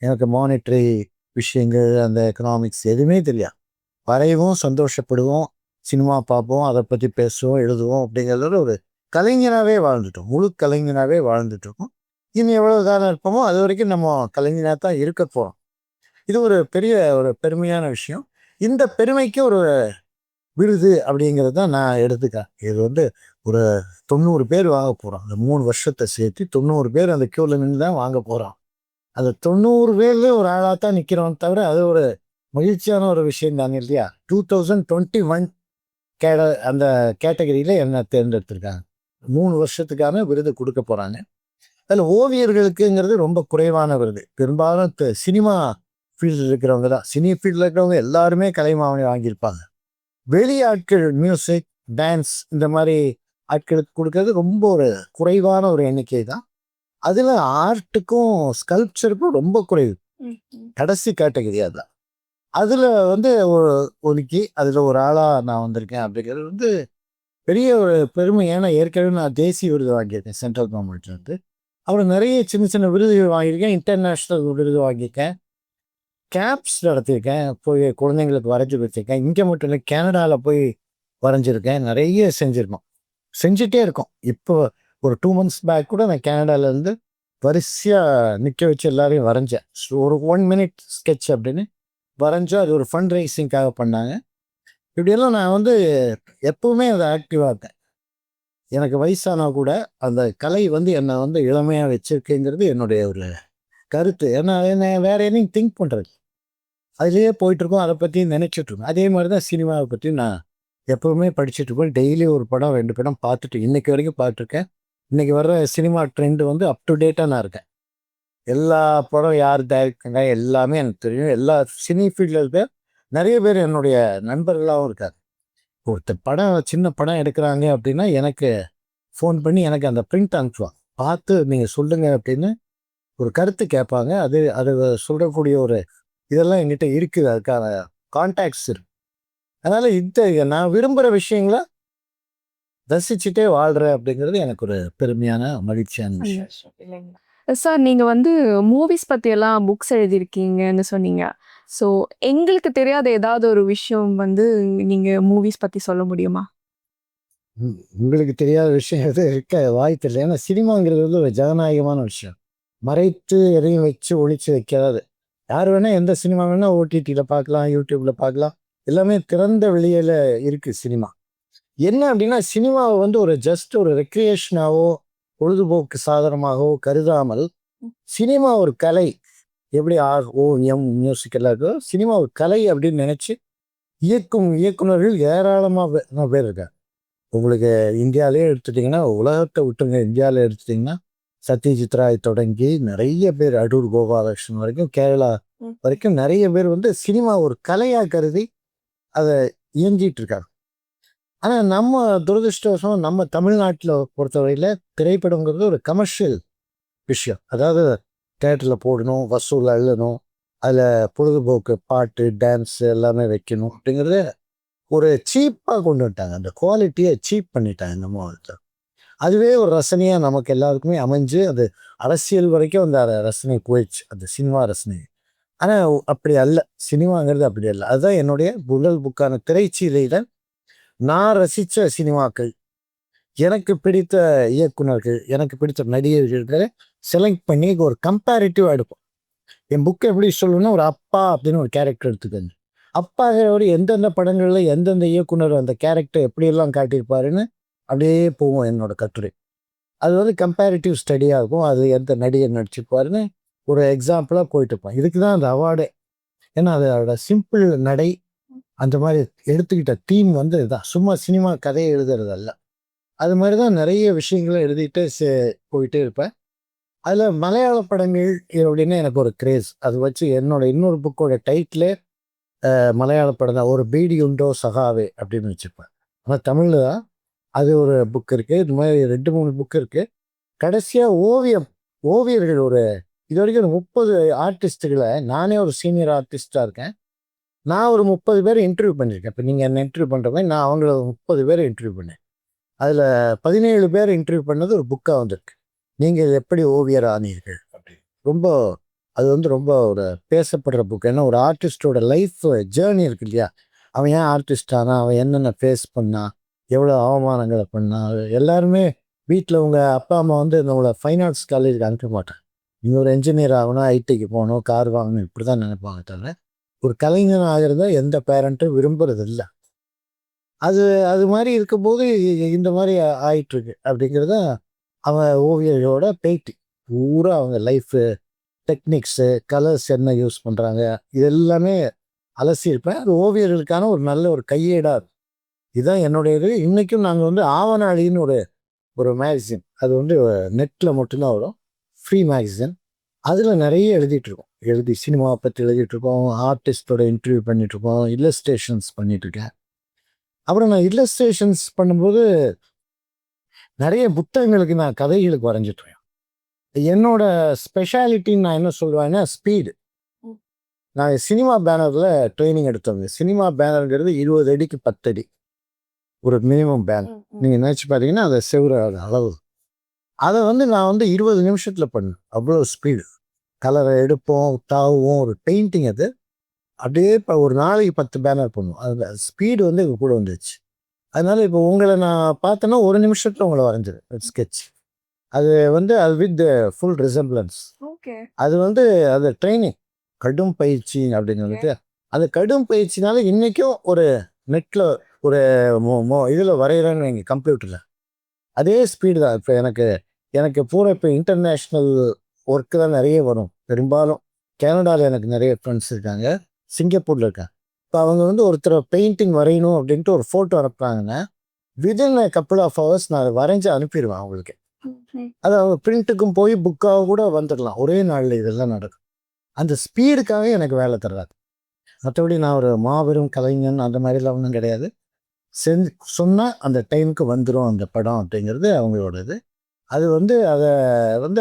எனக்கு மானிட்ரி விஷயங்கள், அந்த எக்கனாமிக்ஸ் எதுவுமே தெரியாது. வரைவோம், சந்தோஷப்படுவோம், சினிமா பார்ப்போம், அதை பற்றி பேசுவோம், எழுதுவோம் அப்படிங்கிறதோட ஒரு கலைஞனாகவே வாழ்ந்துட்டோம். முழு கலைஞனாகவே வாழ்ந்துட்டுருக்கோம். இன்னும் எவ்வளோ காலம் இருப்போமோ அது வரைக்கும் நம்ம கலைஞனாக தான் இருக்க போகிறோம். இது ஒரு பெரிய ஒரு பெருமையான விஷயம். இந்த பெருமைக்கு ஒரு விருது அப்படிங்கிறது தான் நான் எடுத்துக்கிறேன். இது வந்து ஒரு 90 பேர் வாங்க போகிறோம். அந்த 3 வருஷத்தை சேர்த்து 90 பேர் அந்த க்யூவில் நின்று தான் வாங்க போகிறோம். அந்த 90 பேர்ல ஒரு ஆளாக தான் நிற்கிறோம் தவிர அது ஒரு மகிழ்ச்சியான ஒரு விஷயம் தானே இல்லையா. 2021 அந்த கேட்டகரியில் என்ன தேர்ந்தெடுத்திருக்காங்க. 3 வருஷத்துக்கான விருது கொடுக்க போகிறாங்க. அதில் ஓவியர்களுக்குங்கிறது ரொம்ப குறைவான விருது. பெரும்பாலும் சினிமா ஃபீல்டில் இருக்கிறவங்க தான். சினி ஃபீல்டில் இருக்கிறவங்க எல்லாருமே கலைமாமணி வாங்கியிருப்பாங்க. வெளி ஆட்கள் மியூசிக், டான்ஸ் இந்த மாதிரி ஆட்களுக்கு கொடுக்கறது ரொம்ப ஒரு குறைவான ஒரு எண்ணிக்கை தான். அதில் ஆர்ட்டுக்கும் ஸ்கல்ப்சருக்கும் ரொம்ப குறைவு. கடைசி கேட்டகரி அதுதான். அதில் வந்து ஒதுக்கி அதில் ஒரு ஆளாக நான் வந்திருக்கேன் அப்படிங்கிறது வந்து பெரிய ஒரு பெருமை. ஏன்னா ஏற்கனவே நான் தேசிய விருது வாங்கியிருக்கேன் சென்ட்ரல் கவர்மெண்ட்லேருந்து. அப்புறம் நிறைய சின்ன சின்ன விருதுகள் வாங்கியிருக்கேன். இன்டர்நேஷ்னல் விருது வாங்கியிருக்கேன். கேம்ப்ஸ் நடத்தியிருக்கேன். போய் குழந்தைங்களுக்கு வரைஞ்சி வச்சுருக்கேன். இங்கே மட்டும் இல்லை, கனடாவில் போய் வரைஞ்சிருக்கேன். நிறைய செஞ்சுருக்கோம், செஞ்சுட்டே இருக்கோம். இப்போ ஒரு 2 months பேக் கூட நான் கனடாவிலேருந்து வரிசையாக நிற்க வச்சு எல்லாரையும் வரைஞ்சேன். ஒரு 1 minute ஸ்கெட்ச் அப்படின்னு வரைஞ்சோம். அது ஒரு ஃபண்ட் ரைசிங்காக பண்ணாங்க. இப்படியெல்லாம் நான் வந்து எப்பவுமே அதை ஆக்டிவாக இருக்கேன். எனக்கு வயசானா கூட அந்த கலை வந்து என்னை வந்து இளமையாக வச்சிருக்கேங்கிறது என்னுடைய ஒரு கருத்து. ஏன்னா என்ன வேற எதையும் திங்க் பண்ணுறது, அதுலேயே போயிட்டுருக்கோம், அதை பற்றி நினச்சிட்ருக்கோம். அதே மாதிரி தான் சினிமாவை பற்றி நான் எப்போவுமே படிச்சுட்ருக்கோம். டெய்லி ஒரு படம் 2 படம் பார்த்துட்டு இன்றைக்கி வரைக்கும் பார்த்துருக்கேன். இன்றைக்கி வர்ற சினிமா ட்ரெண்டு வந்து அப் டு டேட்டாக நான் இருக்கேன். எல்லா படம் யார் டைரக்டருங்க எல்லாமே எனக்கு தெரியும். எல்லா சினி ஃபீல்டில் இருக்க நிறைய பேர் என்னுடைய நண்பர்களாகவும் இருக்காங்க. ஒருத்தர் படம் சின்ன படம் எடுக்கிறாங்க அப்படின்னா எனக்கு ஃபோன் பண்ணி எனக்கு அந்த பிரிண்ட் அனுப்புவாங்க. பார்த்து நீங்கள் சொல்லுங்க அப்படின்னு ஒரு கருத்து கேட்பாங்க. அது அது சொல்லக்கூடிய ஒரு இதெல்லாம் என்கிட்ட இருக்குது. அதுக்கான கான்டாக்ட்ஸ் இருக்கு. அதனால் நான் விரும்புகிற விஷயங்களை ரசிச்சுட்டே வாழ்கிறேன் அப்படிங்கிறது எனக்கு ஒரு பெருமையான மகிழ்ச்சியான விஷயம். சார் நீங்கள் வந்து மூவிஸ் பற்றியெல்லாம் புக்ஸ் எழுதியிருக்கீங்கன்னு சொன்னீங்க. ஸோ எங்களுக்கு தெரியாத ஏதாவது ஒரு விஷயம் வந்து நீங்கள் மூவிஸ் பற்றி சொல்ல முடியுமா? உங்களுக்கு தெரியாத விஷயம் எதுவும் இருக்க வாய்ப்பு இல்லை. ஏன்னா சினிமாங்கிறது வந்து ஒரு ஜனநாயகமான விஷயம். மறைத்து எதையும் வச்சு ஒழிச்சு வைக்காது. யார் வேணால் எந்த சினிமா வேணால் ஓடிடியில் பார்க்கலாம், யூடியூப்பில் பார்க்கலாம். எல்லாமே திறந்த வெளியில் இருக்குது சினிமா. என்ன அப்படின்னா சினிமாவை வந்து ஒரு ஜஸ்ட் ஒரு ரெக்ரியேஷனாவோ பொழுதுபோக்கு சாதனமாகவோ கருதாமல் சினிமா ஒரு கலை. எப்படி ROM மியூசிக் எல்லாம் இருக்கோ சினிமா ஒரு கலை அப்படின்னு நினச்சி இயக்கும் இயக்குனர்கள் ஏராளமாக பேர் இருக்காங்க. உங்களுக்கு இந்தியாவிலே எடுத்துட்டிங்கன்னா உலகத்தை விட்டுங்க, இந்தியாவில் எடுத்துட்டிங்கன்னா சத்யஜித் ராய் தொடங்கி நிறைய பேர் அடூர் கோபாலகிருஷ்ணன் வரைக்கும் கேரளா வரைக்கும் நிறைய பேர் வந்து சினிமா ஒரு கலையாக கருதி அதை இயங்கிட்டு இருக்காங்க. ஆனால் நம்ம துரதிருஷ்டவசம் நம்ம தமிழ்நாட்டில் பொறுத்தவரையில் திரைப்படங்கிறது ஒரு கமர்ஷியல் விஷயம். அதாவது தேட்டரில் போடணும், வசூல் அள்ளணும், அதில் பொழுதுபோக்கு பாட்டு டான்ஸு எல்லாமே வைக்கணும் அப்படிங்கிறது ஒரு சீப்பாக கொண்டு வந்துட்டாங்க. அந்த குவாலிட்டியை சீப் பண்ணிட்டாங்க நம்ம வாழ்க்கை. அதுவே ஒரு ரசனையாக நமக்கு எல்லாருக்குமே அமைஞ்சு அது அரசியல் வரைக்கும் அந்த ரசனை போயிடுச்சு, அந்த சினிமா ரசனை. ஆனால் அப்படி அல்ல, சினிமாங்கிறது அப்படி அல்ல. அதுதான் என்னுடைய முதல் புக்கான திரைச்சீலையில் நான் ரசித்த சினிமாக்கள், எனக்கு பிடித்த இயக்குனர்கள், எனக்கு பிடித்த நடிகர்களை செலக்ட் பண்ணி ஒரு கம்பேரிட்டிவாக எடுப்போம். என் புக்கை எப்படி சொல்லணும்னா ஒரு அப்பா அப்படின்னு ஒரு கேரக்டர் எடுத்துக்கோங்க. அப்பாவோட எந்தெந்த படங்களில் எந்தெந்த இயக்குனர் அந்த கேரக்டர் எப்படியெல்லாம் காட்டியிருப்பாருன்னு அப்படியே போவோம் என்னோட கட்டுரை. அது வந்து கம்பேரிட்டிவ் ஸ்டடியாக இருக்கும். அது எந்த நடிகர் நடிச்சிருப்பாருன்னு ஒரு எக்ஸாம்பிளாக போயிட்டு இருப்பேன். இதுக்கு தான் அந்த அவார்டே. ஏன்னா அதோட சிம்பிள் நடை, அந்த மாதிரி எடுத்துக்கிட்ட தீம் வந்து இதுதான். சும்மா சினிமா கதையை எழுதுறது அல்ல. அது மாதிரி தான் நிறைய விஷயங்களை எழுதிட்டு போயிட்டே இருப்பேன். அதில் மலையாள படங்கள் அப்படின்னு எனக்கு ஒரு கிரேஸ். அது வச்சு என்னோட இன்னொரு புக்கோட டைட்டிலே மலையாள படம் தான். ஒரு பீடி உண்டோ சகாவே அப்படின்னு வச்சுருப்பேன். ஆனால் தமிழில் தான் அது ஒரு புக் இருக்குது. இது மாதிரி 2-3 புக் இருக்குது. கடைசியாக ஓவியர்கள் ஒரு இது வரைக்கும் 30 ஆர்டிஸ்ட்டுகளை, நானே ஒரு சீனியர் ஆர்டிஸ்டாக இருக்கேன். நான் ஒரு 30 பேரை இன்டர்வியூ பண்ணியிருக்கேன். இப்போ நீங்கள் என்ன இன்டர்வியூ பண்ணுற மாதிரி நான் அவங்கள 30 பேரை இன்டர்வியூ பண்ணேன். அதில் 17 பேர் இன்டர்வியூ பண்ணது ஒரு புக்காக வந்திருக்கு. நீங்கள் எப்படி ஓவியர் ஆனீர்கள் அப்படின்னு. ரொம்ப அது வந்து ரொம்ப ஒரு பேசப்படுற புக். ஏன்னா ஒரு ஆர்டிஸ்டோட லைஃப் ஜேர்னி இருக்கு இல்லையா, அவன் ஏன் ஆர்டிஸ்ட் ஆனா, அவன் என்னென்ன ஃபேஸ் பண்ணான், எவ்வளோ அவமானங்களை பண்ணான். எல்லாருமே வீட்டில் உங்கள் அப்பா அம்மா வந்து நம்மளை ஃபைன் ஆர்ட்ஸ் காலேஜுக்கு அனுப்ப மாட்டாங்க. நீங்கள் ஒரு என்ஜினியர் ஆகணும், ஐடிக்கு போகணும், கார் வாங்கணும், இப்படி தான் நினைப்பாங்க தவிர ஒரு கலைஞன் ஆகிறத எந்த பேரண்ட்டும் விரும்புறது இல்லை. அது அது மாதிரி இருக்கும்போது இந்த மாதிரி ஆயிட்டுருக்கு அப்படிங்கிறத அவன் ஓவியர்களோட பேட்டி பூரா அவங்க லைஃபு டெக்னிக்ஸு கலர்ஸ் என்ன யூஸ் பண்ணுறாங்க இது எல்லாமே அலசியிருப்பேன். அது ஓவியர்களுக்கான ஒரு நல்ல ஒரு கையேடாக இருக்கும். இதுதான் என்னுடைய இது. இன்றைக்கும் நாங்கள் வந்து ஆவணாளின்னு ஒரு ஒரு மேகசின், அது வந்து நெட்டில் மட்டும்தான் வரும், ஃப்ரீ மேகசின். அதில் நிறைய எழுதிட்டுருக்கோம். சினிமாவை பற்றி எழுதிட்டுருக்கோம், ஆர்டிஸ்டோட இன்டர்வியூ பண்ணிகிட்ருக்கோம், இல்லஸ்ட்ரேஷன்ஸ் பண்ணிகிட்ருக்கேன். அப்புறம் நான் இல்லஸ்ட்ரேஷன்ஸ் பண்ணும்போது நிறைய புத்தகங்களுக்கு நான் கதைகளுக்கு வரைஞ்சிட்ருக்கேன். என்னோட ஸ்பெஷாலிட்டின்னு நான் என்ன சொல்லுவேன்னா ஸ்பீடு. நான் சினிமா பேனரில் ட்ரைனிங் எடுத்தவங்க. சினிமா பேனருங்கிறது 20 அடிக்கு 10 அடி ஒரு மினிமம் பேனர். நீங்கள் நினச்சி பார்த்தீங்கன்னா அதை செவ்வற அளவு. அதை வந்து நான் வந்து 20 நிமிஷத்தில் பண்ணேன். அவ்வளோ ஸ்பீடு. கலரை எடுப்போம், தாவுவோம், ஒரு பெயிண்டிங். அது அப்படியே இப்போ ஒரு நாளைக்கு 10 பேனர் பண்ணுவோம். அதில் ஸ்பீடு வந்து எங்கள் கூட வந்துடுச்சு. அதனால இப்போ உங்களை நான் பார்த்தேன்னா 1 நிமிஷத்தில் உங்களை வரைஞ்சிடும் ஸ்கெட்ச். அது வந்து அது வித் ஃபுல் ரிசம்பிளன்ஸ். ஓகே. அது வந்து அது ட்ரைனிங், கடும் பயிற்சி அப்படிங்கிறது. அந்த கடும் பயிற்சினால இன்றைக்கும் ஒரு நெட்டில் ஒரு இதில் வரைகிறேன்னு எங்கள் கம்ப்யூட்டரில் அதே ஸ்பீடு தான். இப்போ எனக்கு பூரா இப்போ இன்டர்நேஷ்னல் ஒர்க்கு தான் நிறைய வரும். பெரும்பாலும் கனடாவில் எனக்கு நிறைய ஃப்ரெண்ட்ஸ் இருக்காங்க, சிங்கப்பூரில் இருக்காங்க. இப்போ அவங்க வந்து ஒருத்தர் பெயிண்டிங் வரையணும் அப்படின்ட்டு ஒரு ஃபோட்டோ அனுப்புகிறாங்கன்னா வித்தின் கப்புள் ஆஃப் ஹவர்ஸ் நான் அதை வரைஞ்சி அனுப்பிடுவேன் அவங்களுக்கு. அது பிரிண்ட்டுக்கும் போய் புக்காக கூட வந்துடலாம், ஒரே நாளில் இதெல்லாம் நடக்கும். அந்த ஸ்பீடுக்காக எனக்கு வேலை தர்றாரு. மற்றபடி நான் ஒரு மாபெரும் கலைஞன் அந்த மாதிரிலாம் ஒன்றும் கிடையாது. செஞ்சு சொன்னால் அந்த டைமுக்கு வந்துடும் அந்த படம் அப்படிங்கிறது அவங்களோட இது. அது வந்து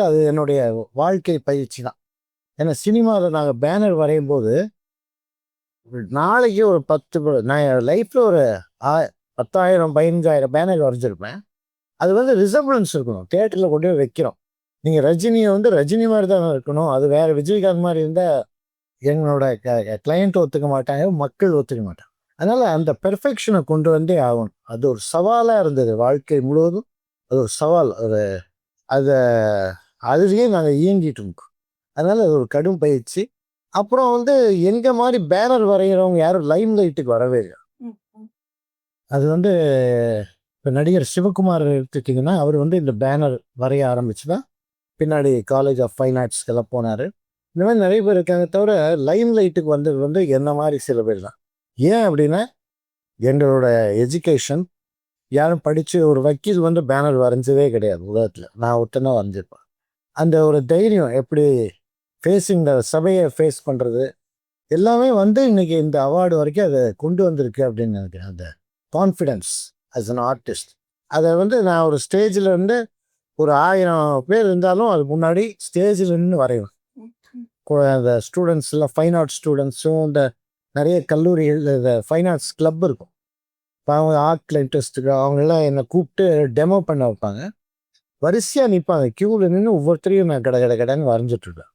அது என்னுடைய வாழ்க்கை பயிற்சி தான். ஏன்னா சினிமாவில் நாங்கள் பேனர் வரையும் போது நாளைக்கு ஒரு 10 நான் என் லைஃப்பில் ஒரு 10,000 15,000 பேனர் வரைஞ்சிருப்பேன். அது வந்து ரிசம்பிளன்ஸ் இருக்கணும், தியேட்டரில் கொண்டு போய் வைக்கிறோம். நீங்கள் ரஜினியை வந்து ரஜினி மாதிரி தான் இருக்கணும், அது வேறு விஜயகாந்த் மாதிரி இருந்தால் எங்களோட கிளையண்ட் ஒத்துக்க மாட்டாங்க, மக்கள் ஒத்துக்க மாட்டாங்க. அதனால் அந்த பெர்ஃபெக்ஷனை கொண்டு வந்தே ஆகணும். அது ஒரு சவாலாக இருந்தது வாழ்க்கை முழுவதும். அது ஒரு சவால். அதை அதுலேயே நாங்கள் இயங்கிட்டு இருக்கோம். அதனால் அது ஒரு கடும் பயிற்சி. அப்புறம் வந்து எங்கள் மாதிரி பேனர் வரைகிறவங்க யாரும் லைம் லைட்டுக்கு வரவே இல்லை. அது வந்து இப்போ நடிகர் சிவகுமார் எடுத்துட்டிங்கன்னா அவர் வந்து இந்த பேனர் வரைய ஆரம்பிச்சு தான் பின்னாடி காலேஜ் ஆஃப் ஃபைன் ஆர்ட்ஸ்க்கெல்லாம் போனார். இந்த மாதிரி நிறைய பேர் இருக்காங்க. தவிர லைம் லைட்டுக்கு வந்தது வந்து என்ன மாதிரி சில பேர் தான். ஏன் அப்படின்னா எங்களோட எஜுகேஷன் யாரும் படித்து ஒரு வக்கீல் வந்து பேனர் வரைஞ்சதே கிடையாது உலகத்தில். நான் ஒருத்தனா வரைஞ்சிருப்பேன். அந்த ஒரு தைரியம் எப்படி ஃபேஸிங் சபையை ஃபேஸ் பண்ணுறது எல்லாமே வந்து இன்றைக்கி இந்த அவார்டு வரைக்கும் அதை கொண்டு வந்திருக்கு அப்படின்னு நினைக்கிறேன். அந்த கான்ஃபிடென்ஸ் ஆஸ் அன் ஆர்டிஸ்ட் அதை வந்து நான் ஒரு ஸ்டேஜில் இருந்து ஒரு 1000 பேர் இருந்தாலும் அது முன்னாடி ஸ்டேஜில் நின்று வரைவேன். அந்த ஸ்டூடெண்ட்ஸ்லாம் ஃபைன் ஆர்ட்ஸ் ஸ்டூடெண்ட்ஸும் இந்த நிறைய கல்லூரிகள் இந்த ஃபைன் ஆர்ட்ஸ் கிளப் இருக்கும். இப்போ அவங்க ஆர்ட்டில் இன்ட்ரெஸ்ட்டுக்கு அவங்கெல்லாம் என்னை கூப்பிட்டு டெமோ பண்ண வைப்பாங்க. வரிசையாக நிற்பாங்க, க்யூவில் நின்று ஒவ்வொருத்தரையும் நான் கடைன்னு வரைஞ்சிட்ருக்கேன்.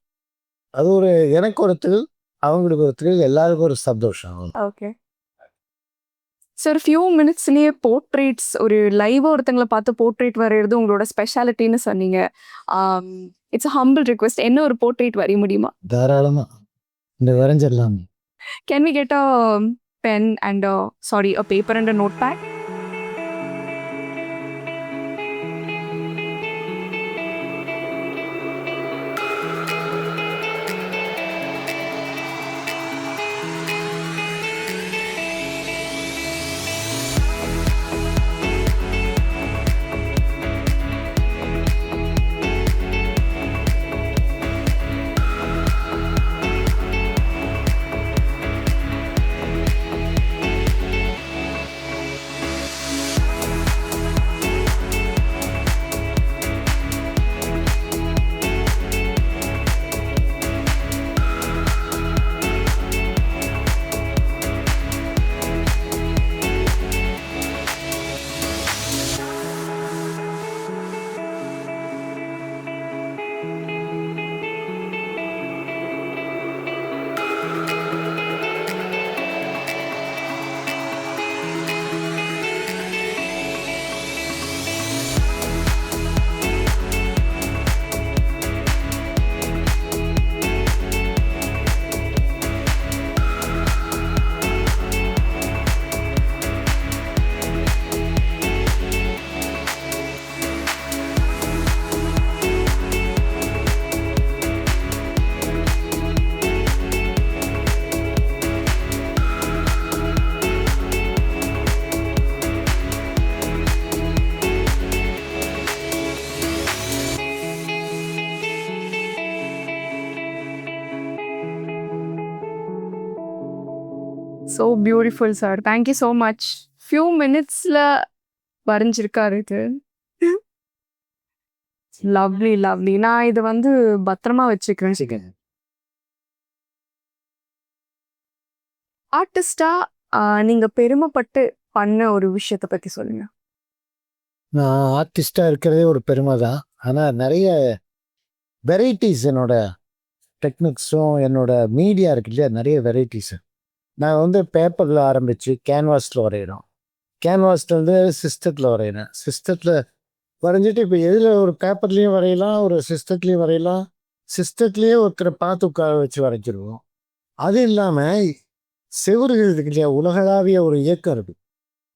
அது ஒரு எனக்கு ஒரு த்ரில், அவங்களுக்கு ஒரு த்ரில், எல்லாருக்கும் ஒரு சந்தோஷம். ஓகே சார், ஃபியூ மினிட்ஸ்லேயே போர்ட்ரேட்ஸ் ஒரு லைவாக ஒருத்தங்களை பார்த்து போர்ட்ரேட் வரைகிறது உங்களோட ஸ்பெஷாலிட்டின்னு சொன்னீங்க. இட்ஸ் ஹம்பிள் ரிக்வெஸ்ட், என்ன ஒரு போர்ட்ரேட் வரைய முடியுமா? தாராளமாக இந்த வரைஞ்சிடலாம். Can we get a pen and a paper and a notepad? So beautiful sir, thank you so much. Few மினிட்ஸில் வரைஞ்சிருக்காரு இது. Lovely lovely. நான் இது வந்து பத்திரமா வச்சுக்கிறேன். ஆர்டிஸ்டாக நீங்கள் பெருமைப்பட்டு பண்ண ஒரு விஷயத்தை பற்றி சொல்லுங்க. நான் ஆர்டிஸ்டாக இருக்கிறதே ஒரு பெருமை தான். ஆனால் நிறைய வெரைட்டிஸ் என்னோட டெக்னிக்ஸும் என்னோட மீடியா இருக்கு இல்லையா, நிறைய வெரைட்டிஸு. நான் வந்து பேப்பரில் ஆரம்பித்து கேன்வாஸில் வரைகிறோம், கேன்வாஸ்லேருந்து சிஸ்டத்தில் வரைகிறேன், சிஸ்டத்தில் வரைஞ்சிட்டு இப்போ எதில் ஒரு பேப்பர்லேயும் வரையலாம், ஒரு சிஸ்டத்துலேயும் வரையலாம், சிஸ்டத்துலேயே ஒருத்தரை பார்த்து உட்கார வச்சு வரைஞ்சிருவோம். அது இல்லாமல் செவறுகள் இருக்கு இல்லையா, உலகளாவிய ஒரு இயக்கம் இருக்குது,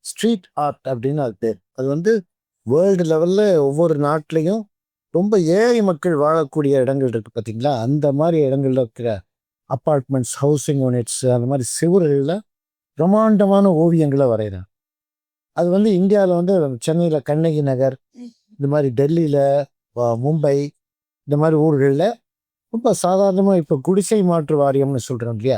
ஸ்ட்ரீட் ஆர்ட் அப்படின்னு அது பேர். அது வந்து வேர்ல்டு லெவலில் ஒவ்வொரு நாட்டிலையும் ரொம்ப ஏழை மக்கள் வாழக்கூடிய இடங்கள் இருக்குது பார்த்தீங்களா, அந்த மாதிரி இடங்கள்ல இருக்கிற அப்பார்ட்மெண்ட்ஸ், ஹவுசிங் யூனிட்ஸ், அந்த மாதிரி செவறுகளில் பிரம்மாண்டமான ஓவியங்களை வரைகிறேன். அது வந்து இந்தியாவில் வந்து சென்னையில் கண்ணகி நகர், இந்த மாதிரி டெல்லியில், மும்பை இந்த மாதிரி ஊர்களில் ரொம்ப சாதாரணமாக இப்போ குடிசை மாற்று வாரியம்னு சொல்கிறோம் இல்லையா,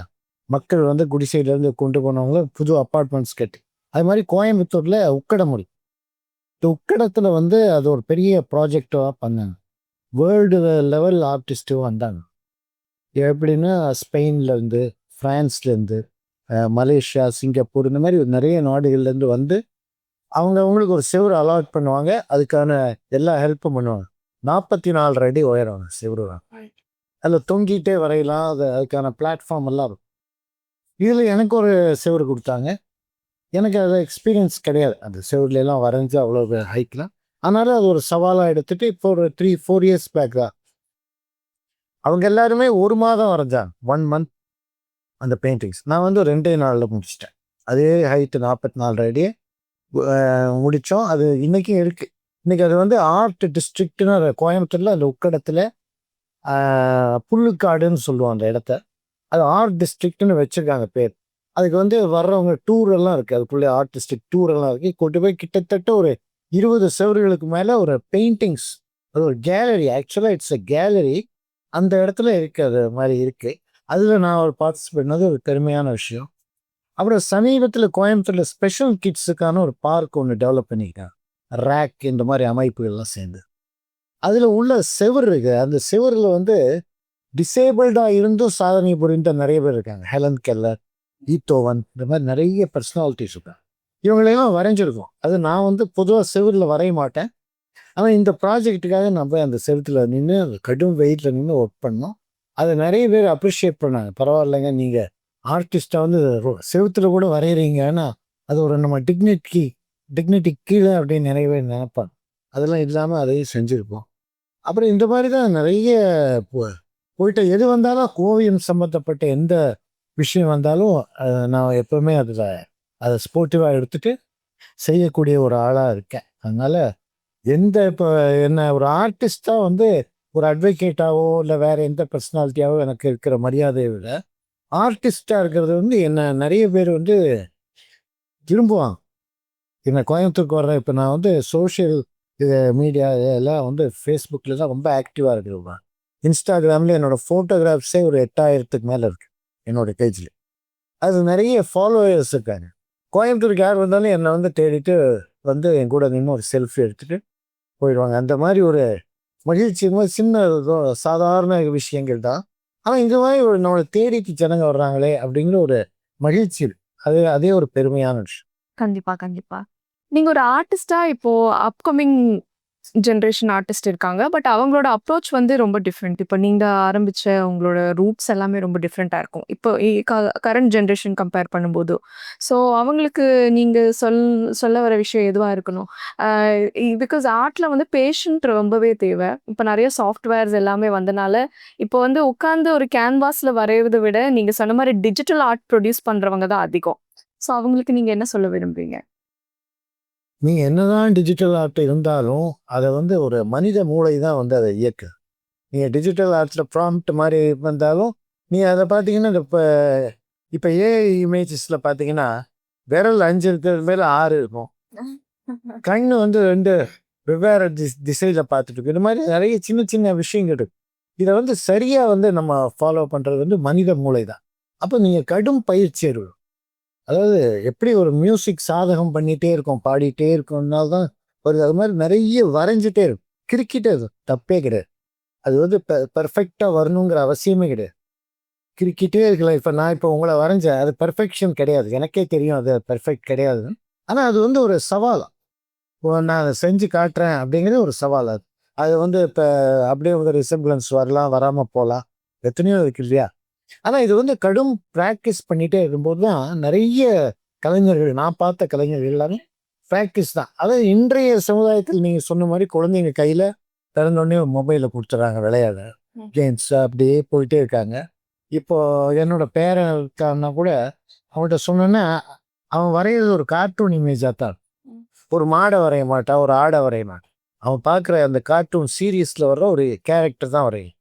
மக்கள் வந்து குடிசையிலேருந்து கொண்டு போனவங்கள புது அப்பார்ட்மெண்ட்ஸ் கட்டி, அது மாதிரி கோயம்புத்தூரில் உக்கடமுடி, இந்த உக்கடத்தில் வந்து அது ஒரு பெரிய ப்ராஜெக்டாக பண்ணாங்க. வேர்ல்டு லெவல் ஆர்டிஸ்ட்டும் வந்தாங்க. எப்படின்னா ஸ்பெயின்லேருந்து, ஃப்ரான்ஸ்லேருந்து, மலேசியா, சிங்கப்பூர் இந்த மாதிரி நிறைய நாடுகள்லேருந்து வந்து அவங்களுக்கு ஒரு செவுரு அலாட் பண்ணுவாங்க. அதுக்கான எல்லா ஹெல்ப்பும் பண்ணுவாங்க. 44 அடி உயரம் செவுரு. அதில் தொங்கிட்டே வரையலாம். அதுக்கான பிளாட்ஃபார்ம் எல்லாம் இருக்கும். இதில் எனக்கு ஒரு செவுரு கொடுத்தாங்க. எனக்கு அது எக்ஸ்பீரியன்ஸ் கிடையாது, அந்த செவுருலாம் வரைஞ்சி அவ்வளோ ஹைட்லாம். அதனால அது ஒரு சவாலாக எடுத்துகிட்டு இப்போ ஒரு 3-4 இயர்ஸ் பேக் தான் அவங்க எல்லாருமே 1 மாதம் வரைஞ்சாங்க. 1 மந்த் அந்த பெயிண்டிங்ஸ். நான் வந்து 2 நாளில் முடிச்சிட்டேன். அதே ஹைட்டு 44 அடி முடித்தோம். அது இன்றைக்கும் இருக்குது. இன்றைக்கி அது வந்து ஆர்ட் டிஸ்ட்ரிக்ட்னு கோயம்புத்தூரில் அந்த உக்கடத்தில் புல்லுக்காடுன்னு சொல்லுவோம் அந்த இடத்த. அது ஆர்ட் டிஸ்ட்ரிக்ட்னு வச்சுருக்காங்க பேர். அதுக்கு வந்து வர்றவங்க டூர் எல்லாம் இருக்குது. அதுக்குள்ளே ஆர்ட் டிஸ்ட்ரிக்ட் டூர் எல்லாம் இருக்குது. கொண்டு போய் கிட்டத்தட்ட ஒரு 20 செவர்களுக்கு மேலே ஒரு பெயிண்டிங்ஸ், அது ஒரு கேலரி. ஆக்சுவலாக இட்ஸ் எ கேலரி. அந்த இடத்துல இருக்குது, அது மாதிரி இருக்குது. அதில் நான் ஒரு பார்ட்டிசிபேட் பண்ணது ஒரு பெருமையான விஷயம். அப்புறம் சமீபத்தில் கோயம்புத்தூரில் ஸ்பெஷல் கிட்ஸுக்கான ஒரு பார்க் ஒன்று டெவலப் பண்ணியிருக்காங்க. ரேக் இந்த மாதிரி அமைப்புகள்லாம் சேர்ந்து அதில் உள்ள செவர் இருக்குது. அந்த செவரில் வந்து டிசேபிள்டாக இருந்தும் சாதனை புரிந்த நிறைய பேர் இருக்காங்க. ஹெலன் கெல்லர், ஈத்தோவன், இந்த மாதிரி நிறைய பர்சனாலிட்டிஸ் இருக்காங்க. இவங்களையெல்லாம் வரைஞ்சிருக்கோம். அது நான் வந்து பொதுவாக செவரில் வரைய மாட்டேன். ஆனால் இந்த ப்ராஜெக்டுக்காக நான் போய் அந்த செவத்தில் நின்று அந்த கடும் வெயிட்டில் நின்று ஒர்க் பண்ணோம். அதை நிறைய பேர் அப்ரிஷியேட் பண்ணாங்க. பரவாயில்லைங்க, நீங்கள் ஆர்டிஸ்ட்டாக வந்து செவத்தில் கூட வரைகிறீங்கன்னா அது ஒரு நம்ம டிக்னிட்டி கீழே அப்படின்னு நிறைய பேர் நினைப்பாங்க. அதெல்லாம் இல்லாமல் அதையும் செஞ்சுருப்போம். அப்புறம் இந்த மாதிரி தான் நிறைய போயிட்டு எது வந்தாலும் ஓவியம் சம்மந்தப்பட்ட எந்த விஷயம் வந்தாலும் நான் எப்போவுமே அதை ஸ்போர்ட்டிவாக எடுத்துகிட்டு செய்யக்கூடிய ஒரு ஆளாக இருக்கேன். அதனால் இப்போ என்ன ஒரு ஆர்டிஸ்டாக வந்து ஒரு அட்வொகேட்டாவோ இல்லை வேறு எந்த பர்சனாலிட்டியாவோ எனக்கு இருக்கிற மரியாதையை விட ஆர்டிஸ்டாக இருக்கிறது வந்து என்னை நிறைய பேர் வந்து விரும்புவாங்க. என்னை கோயம்புத்தூருக்கு வர்றேன். இப்போ நான் வந்து சோஷியல் மீடியா எல்லாம் வந்து ஃபேஸ்புக்கில் தான் ரொம்ப ஆக்டிவாக இருக்கிறேன். இன்ஸ்டாகிராமில் என்னோடய ஃபோட்டோகிராஃப்ஸே ஒரு 8000க்கு மேலே இருக்குது என்னோடய பேஜில். அது நிறைய ஃபாலோவர்ஸ் இருக்காங்க. கோயம்புத்தூருக்கு யார் வந்தாலும் என்னை வந்து தேடிட்டு வந்து என் கூட நின்று ஒரு செல்ஃபி எடுத்துகிட்டு போயிடுவாங்க. அந்த மாதிரி ஒரு மகிழ்ச்சி சின்ன சாதாரண விஷயங்கள் தான். ஆனால் இந்த மாதிரி ஒரு நம்மளை தேடிட்டு ஜனங்க வர்றாங்களே அப்படிங்கிற ஒரு மகிழ்ச்சி, அதே ஒரு பெருமையான விஷயம். கண்டிப்பா, கண்டிப்பா. நீங்க ஒரு ஆர்டிஸ்டா இப்போ அப்கமிங் ஜென்ரேஷன் ஆர்டிஸ்ட் இருக்காங்க. பட் அவங்களோட அப்ரோச் வந்து ரொம்ப டிஃப்ரெண்ட். இப்போ நீங்க ஆரம்பிச்ச உங்களோட ரூட்ஸ் எல்லாமே ரொம்ப டிஃப்ரெண்ட்டா இருக்கும். இப்போ கரண்ட் ஜென்ரேஷன் கம்பேர் பண்ணும்போது. ஸோ அவங்களுக்கு நீங்க சொல்ல வர விஷயம் எதுவா இருக்கணும்? பிகாஸ் ஆர்ட்ல வந்து பேஷண்ட் ரொம்பவே தேவை. இப்போ நிறைய சாஃப்ட்வேர்ஸ் எல்லாமே வந்தனால, இப்போ வந்து உட்கார்ந்து ஒரு கேன்வாஸ்ல வரையறத விட நீங்க சொன்ன மாதிரி டிஜிட்டல் ஆர்ட் ப்ரொடியூஸ் பண்றவங்க தான் அதிகம். ஸோ அவங்களுக்கு நீங்க என்ன சொல்ல விரும்புறீங்க? நீங்கள் என்னதான் டிஜிட்டல் ஆர்ட் இருந்தாலும் அதை வந்து ஒரு மனித மூளை தான் வந்து அதை இயக்கு. நீங்கள் டிஜிட்டல் ஆர்ட்ஸில் ப்ராம்ப்ட் மாதிரி வந்தாலும் நீங்கள் அதை பார்த்தீங்கன்னா இப்போ ஏஐ இமேஜஸில் பார்த்தீங்கன்னா விரல் 5 இருக்கிறது மேலே 6 இருக்கும். கண் வந்து 2 வெவ்வேறு திசையில் பார்த்துட்டு இருக்கு. இந்த மாதிரி நிறைய சின்ன சின்ன விஷயங்கள் இருக்கு. இதை வந்து சரியாக வந்து நம்ம ஃபாலோ பண்ணுறது வந்து மனித மூளை தான். அப்போ நீங்கள் கடும் பயிற்சி எடுக்கணும். அதாவது எப்படி ஒரு மியூசிக் சாதகம் பண்ணிகிட்டே இருக்கும், பாடிட்டே இருக்கும்னால தான் ஒரு அது மாதிரி நிறைய வரைஞ்சிட்டே இருக்கும். கிறுக்கிட்டே இருக்கும், தப்பே கிடையாது. அது வந்து பர்ஃபெக்டாக வரணுங்கிற அவசியமே கிடையாது. கிறுக்கிட்டே இருக்கலாம். இப்போ உங்களை வரைஞ்சேன், அது பர்ஃபெக்ஷன் கிடையாது. எனக்கே தெரியும் அது பர்ஃபெக்ட் கிடையாது. ஆனால் அது வந்து ஒரு சவால். நான் அதை செஞ்சு காட்டுறேன் அப்படிங்கிறது ஒரு சவால். அது வந்து இப்போ அப்படியே ஒரு ரிசம்பிளன்ஸ் வரலாம், வராமல் போகலாம், எத்தனையோ இருக்கு இல்லையா. ஆனால் இது வந்து கடும் ப்ராக்டிஸ் பண்ணிகிட்டே இருக்கும்போது தான் நிறைய கலைஞர்கள், நான் பார்த்த கலைஞர்கள் எல்லாமே ப்ராக்டிஸ் தான். அதாவது இன்றைய சமுதாயத்தில் நீங்கள் சொன்ன மாதிரி குழந்தைங்க கையில் திறந்தோடனே மொபைலில் கொடுத்துட்றாங்க, விளையாட கேம்ஸ் அப்படியே போயிட்டே இருக்காங்க. இப்போது என்னோட பேரன் இருக்கான்னா கூட அவன்கிட்ட சொன்னோன்னா அவன் வரைகிறது ஒரு கார்ட்டூன் இமேஜாக தான். ஒரு மாடை வரைய மாட்டான், ஒரு ஆடை வரைய மாட்டான். அவன் பார்க்குற அந்த கார்ட்டூன் சீரியஸில் வர்ற ஒரு கேரக்டர் தான் வரையும்.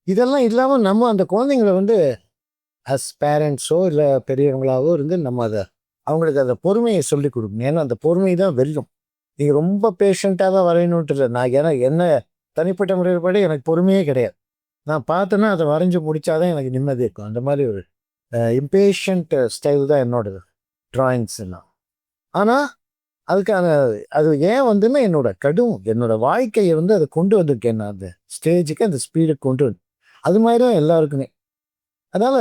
இதெல்லாம் இல்லாமல் நம்ம அந்த குழந்தைங்களை வந்து அஸ் பேரண்ட்ஸோ இல்லை பெரியவங்களாவோ இருந்து நம்ம அவங்களுக்கு அந்த பொறுமையை சொல்லி கொடுக்கணும். ஏன்னா அந்த பொறுமை தான் வெல்லும். நீங்கள் ரொம்ப பேஷண்ட்டாக தான் வரையணுன்ட்டு இல்லை. நான் என்ன தனிப்பட்ட முறைப்படி எனக்கு பொறுமையே கிடையாது. நான் பார்த்தேன்னா அதை வரைஞ்சி முடித்தாதான் எனக்கு நிம்மதி இருக்கும். அந்த மாதிரி ஒரு இம்பேஷண்ட் ஸ்டைல் தான் என்னோடது ட்ராயிங்ஸ் எல்லாம். ஆனால் அதுக்கான அது ஏன் வந்துன்னா என்னோட வாழ்க்கையை வந்து அதை கொண்டு வந்திருக்கேன். நான் அந்த ஸ்டேஜுக்கு அந்த ஸ்பீடுக்கு கொண்டு வந்து அது மாதிரி தான் எல்லாருக்குமே. அதனால்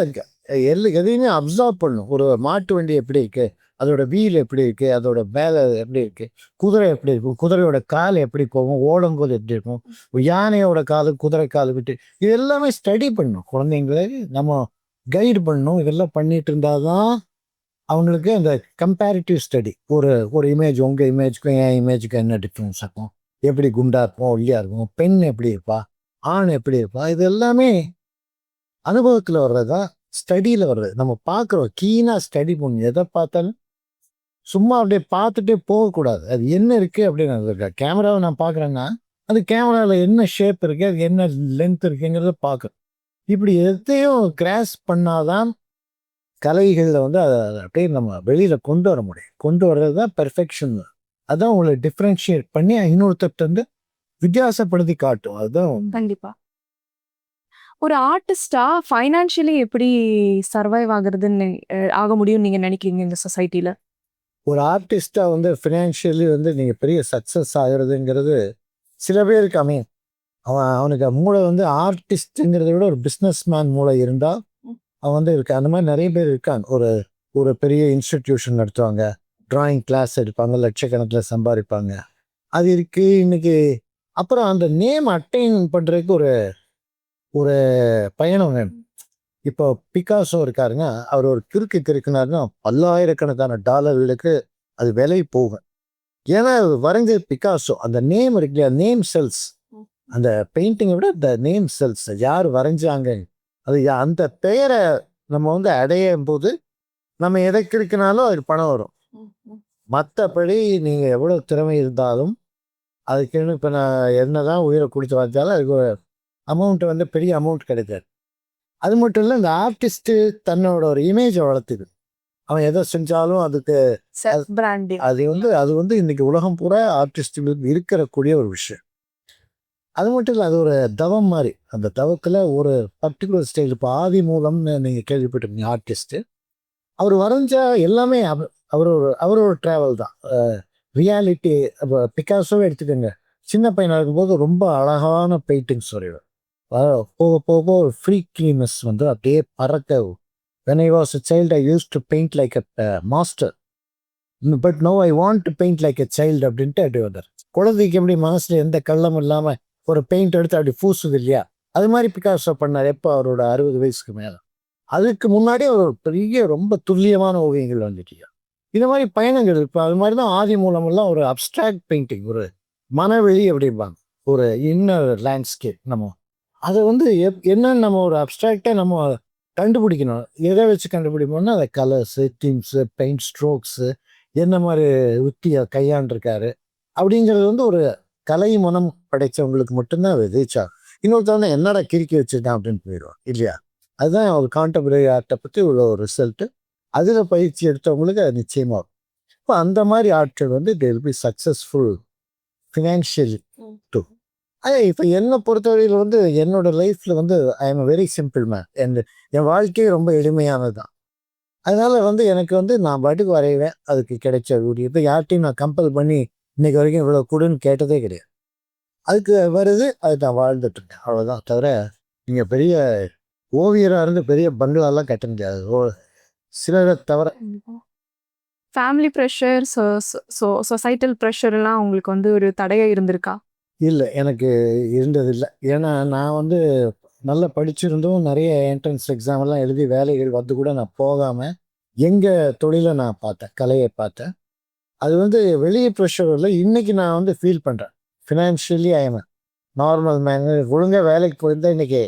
எதையுமே அப்சர்வ் பண்ணும். ஒரு மாட்டு வண்டி எப்படி இருக்குது, அதோட வீல் எப்படி இருக்குது, அதோட மேலே எப்படி இருக்குது, குதிரை எப்படி இருக்கும், குதிரையோட கால் எப்படி போகும், ஓடங்கோல் எப்படி இருக்கும், யானையோட கால் குதிரை கால் விட்டு இது எல்லாமே ஸ்டடி பண்ணணும். குழந்தைங்களை நம்ம கைடு பண்ணணும். இதெல்லாம் பண்ணிட்டு இருந்தால் தான் அவங்களுக்கு அந்த கம்பேரிட்டிவ் ஸ்டடி ஒரு இமேஜ் உங்கள் இமேஜுக்கும் என் இமேஜுக்கும் என்ன டிஃப்ரென்ஸ் இருக்கும், எப்படி குண்டா இருக்கும் ஒல்லியா இருக்கும், பெண் எப்படி இருப்பா, ஆண் எப்படி இருப்பா, இது எல்லாமே அனுபவத்தில் வர்றதா, ஸ்டடியில் வர்றது. நம்ம பார்க்குறோம், கீனாக ஸ்டடி பண்ணணும். எதை பார்த்தாலும் சும்மா அப்படியே பார்த்துட்டே போகக்கூடாது. அது என்ன இருக்குது அப்படின்னு கேமராவை நான் பார்க்குறேன்னா அது கேமராவில் என்ன ஷேப் இருக்குது, அது என்ன லென்த் இருக்குங்கிறத பார்க்குறேன். இப்படி எதையும் கிராஸ் பண்ணாதான் கலைகளில் வந்து அதை அப்படியே நம்ம வெளியில் கொண்டு வர முடியும். கொண்டு வர்றது தான் பெர்ஃபெக்ஷன். அதுதான் உங்களை டிஃப்ரென்ஷியேட் பண்ணி இன்னொருத்தர் வந்து வித்தியாசப்படுத்தி காட்டும். அதுதான் கண்டிப்பா. ஒரு ஆர்டிஸ்டா ஃபைனான்ஷியலி எப்படி சர்வைவ் ஆக முடியும்னு நீங்க நினைக்கிறீங்க இந்த சொசைட்டில? ஒரு ஆர்டிஸ்டாக வந்து ஃபினான்ஷியலி வந்து நீங்கள் பெரிய சக்ஸஸ் ஆகிறதுங்கிறது சில பேருக்கு அமையும். அவனுக்கு மூளை வந்து ஆர்டிஸ்ட்டுங்கிறத விட ஒரு பிஸ்னஸ் மேன் மூளை இருந்தால் அவன் வந்து இருக்கு. அந்த மாதிரி நிறைய பேர் இருக்காங்க. ஒரு பெரிய இன்ஸ்டிடியூஷன் நடத்துவாங்க, ட்ராயிங் கிளாஸ் எடுப்பாங்க, லட்சக்கணக்கில் சம்பாதிப்பாங்க. அது இருக்குது இன்னைக்கு. அப்புறம் அந்த நேம் அட்டைன் பண்ணுறதுக்கு ஒரு பயணம் வேணும். இப்போ பிகாசோ இருக்காருங்க, அவர் ஒரு கிறுக்குனாருன்னா பல்லாயிரக்கணக்கான டாலர்களுக்கு அது விலை போகும். ஏன்னா வரைஞ்ச பிகாசோ அந்த நேம் இருக்கு இல்லையா, நேம் செல்ஸ். அந்த பெயிண்டிங்கை விட இந்த நேம் செல்ஸ் யார் வரைஞ்சாங்க, அது அந்த பெயரை நம்ம வந்து அடையும் போது நம்ம எதை கிறுக்கினாலும் அதுக்கு பணம் வரும். மற்றபடி நீங்கள் எவ்வளோ திறமை இருந்தாலும் அதுக்குன்னு இப்போ நான் என்ன தான் உயிரை கொடுத்து வந்தாலும் அதுக்கு ஒரு அமௌண்ட் வந்து பெரிய அமௌண்ட் கிடைக்காது. அது மட்டும் இல்லை, இந்த ஆர்டிஸ்ட்டு தன்னோட ஒரு இமேஜை வளர்த்துது. அவன் எதை செஞ்சாலும் அதுக்கு அது வந்து இன்னைக்கு உலகம் பூரா ஆர்டிஸ்ட்டுங்களுக்கு இருக்கக்கூடிய ஒரு விஷயம். அது மட்டும் இல்லை, அது ஒரு தவம் மாதிரி. அந்த தவத்தில் ஒரு பர்டிகுலர் ஸ்டைல். இப்போ ஆதி மூலம்னு நீங்கள் கேள்விப்பட்டிருக்கீங்க ஆர்டிஸ்ட்டு. அவர் வரைஞ்ச எல்லாமே அவரோட ட்ராவல் தான். ரியாலிட்டி. இப்போ பிகாசோவே எடுத்துக்கோங்க. சின்ன பையனாக இருக்கும்போது ரொம்ப அழகான பெயிண்டிங்ஸ் வரைவார். போக போக ஒரு ஃப்ரீக்லினஸ் வந்து அப்படியே பறக்க. when I was a child I used to paint like a master, but now I want to paint like a child அப்படின்ட்டு அப்படி வந்தார். குழந்தைக்கு எப்படி மனசில் எந்த கள்ளம் இல்லாமல் ஒரு பெயிண்ட் எடுத்து அப்படி பூசுது இல்லையா, அது மாதிரி பிகாசோ பண்ணார். எப்போ அவரோட 60 வயசுக்கு மேலே. அதுக்கு முன்னாடி ஒரு பெரிய ரொம்ப துல்லியமான ஓவியங்கள் வந்துட்டியா. இந்த மாதிரி பயணங்கள். இப்போ அது மாதிரி தான் ஆதி மூலமெல்லாம் ஒரு அப்ட்ராக்ட் பெயிண்டிங், ஒரு மனவெளி அப்படிம்பாங்க, ஒரு இன்னர் லேண்ட்ஸ்கேப். நம்ம அதை வந்து என்னன்னு நம்ம ஒரு அப்ட்ராக்டாக நம்ம கண்டுபிடிக்கணும். எதை வச்சு கண்டுபிடிப்போம்னா அந்த கலர்ஸு, தீம்ஸு, பெயிண்ட் ஸ்ட்ரோக்ஸு, என்ன மாதிரி உத்தியை கையாண்டிருக்காரு அப்படிங்கிறது வந்து ஒரு கலை மனம் படைத்தவங்களுக்கு மட்டும்தான் அது ரீச் ஆகும். இன்னொருத்தவங்க என்னடா கிறுக்கி வச்சுருக்கான் அப்படின்னு போயிடுவான் இல்லையா. அதுதான் ஒரு கான்டெம்பரரி ஆர்ட்டை பற்றி உள்ள ஒரு ரிசல்ட்டு. அதில் பயிற்சி எடுத்தவங்களுக்கு அது நிச்சயமாக. இப்போ அந்த மாதிரி ஆட்கள் வந்து they will be successful financially too. இப்போ என்னை பொறுத்தவரையில் வந்து என்னோட லைஃப்பில் வந்து I am very simple man. என் வாழ்க்கையே ரொம்ப எளிமையானது தான். அதனால் வந்து எனக்கு வந்து நான் பாட்டுக்கு வரைவேன். அதுக்கு கிடைச்ச ஊதியத்தை யார்ட்டையும் நான் கம்பல் பண்ணி இன்னைக்கு வரைக்கும் இவ்வளோ கொடுன்னு கேட்டதே கிடையாது. அதுக்கு வருது, அது நான் வாழ்ந்துட்டுருக்கேன். அவ்வளோதான். தவிர நீங்கள் பெரிய ஓவியராக இருந்து பெரிய பங்களாலாம் கட்ட முடியாது சிலரை தவிர. ஃபேமிலி ப்ரெஷர், சொசைட்டல் ப்ரெஷர்லாம் உங்களுக்கு வந்து ஒரு தடையாக இருந்திருக்கா? இல்லை, எனக்கு இருந்ததில்லை. ஏன்னா நான் வந்து நல்லா படிச்சிருந்தும் நிறைய என்ட்ரன்ஸ் எக்ஸாமெல்லாம் எழுதி வேலைகள் வந்து கூட நான் போகாமல் எங்கள் தொழிலை நான் பார்த்தேன், கலையை பார்த்தேன். அது வந்து வெளியே ப்ரெஷர் இல்லை. இன்றைக்கி நான் வந்து ஃபீல் பண்ணுறேன் financially I am normal man. ஒழுங்காக வேலைக்கு போயிருந்தால் இன்றைக்கி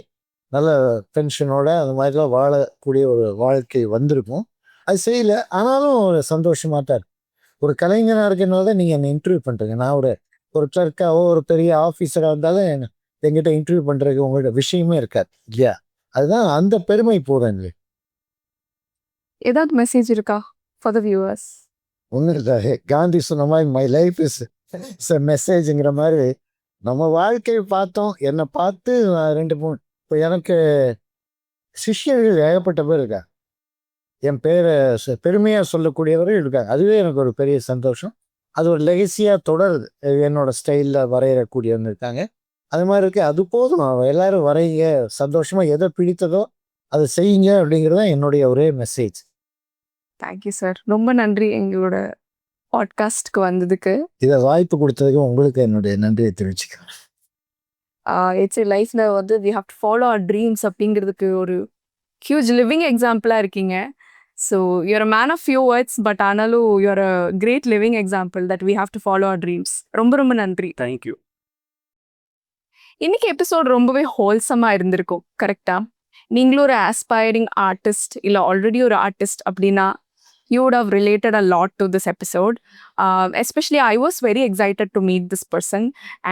நல்ல பென்ஷனோட அந்த மாதிரிலாம் வாழக்கூடிய ஒரு வாழ்க்கை வந்திருக்கும். அது செய்யலை, ஆனாலும் ஒரு சந்தோஷமாக தான் இருக்கு. ஒரு கலைஞனாக இருக்கிறனால தான் நீங்கள் என்னை இன்டர்வியூ பண்ணுறீங்க. நான் ஒரு கிளர்க்காவோ ஒரு பெரிய ஆஃபீஸராக இருந்தாலும் எங்கிட்ட இன்டர்வியூ பண்ணுறதுக்கு உங்கள்கிட்ட விஷயமே இருக்காது இல்லையா. அதுதான் அந்த பெருமை போதும். ஏதாவது மெசேஜ் இருக்கா ஃபார் த வியூவர்ஸ்? ஒன்றும் இல்லை, காந்தி சொன்ன மாதிரி மை லைஃப் இஸ் மெசேஜுங்கிற மாதிரி நம்ம வாழ்க்கையை பார்த்தோம். என்னை பார்த்து நான் 2, 3 இப்போ எனக்கு சிஷ்யர்கள் ஏகப்பட்ட பேர் இருக்காங்க. என் பேரை பெருமையாக சொல்லக்கூடியவர்கள் இருக்காங்க. அதுவே எனக்கு ஒரு பெரிய சந்தோஷம். அது ஒரு லெகசியாக தொடருது. என்னோட ஸ்டைலில் வரையறக்கூடியவங்க இருக்காங்க. அது மாதிரி இருக்கு. அது போதும், எல்லாரும் வரைங்க, சந்தோஷமாக எதை பிடித்ததோ அதை செய்யுங்க அப்படிங்கிறது தான் என்னுடைய ஒரே மெசேஜ். Thank you sir. ரொம்ப நன்றி எங்களோட பாட்காஸ்ட்க்கு வந்ததுக்கு. இதை வாய்ப்பு கொடுத்ததுக்கு உங்களுக்கு என்னுடைய நன்றியை தெரிவிச்சுக்கிறேன். இட்ஸ் லைஃப்பில் வந்து we have to follow our dreams அப்படிங்கிறதுக்கு ஒரு ஹியூஜ் லிவிங் எக்ஸாம்பிளாக இருக்கீங்க. So you're a man of few words, but ஆனாலும் you're a great living example that we have to follow our dreams. ரொம்ப ரொம்ப நன்றி. தேங்க்யூ. இன்னைக்கு எபிசோட் ரொம்பவே ஹோல்சமாக இருந்திருக்கும், கரெக்டா? நீங்களும் ஒரு ஆஸ்பைரிங் ஆர்டிஸ்ட் இல்லை ஆல்ரெடி ஒரு ஆர்டிஸ்ட் அப்படின்னா you would have related a lot to this episode. Especially I was very excited to meet this person,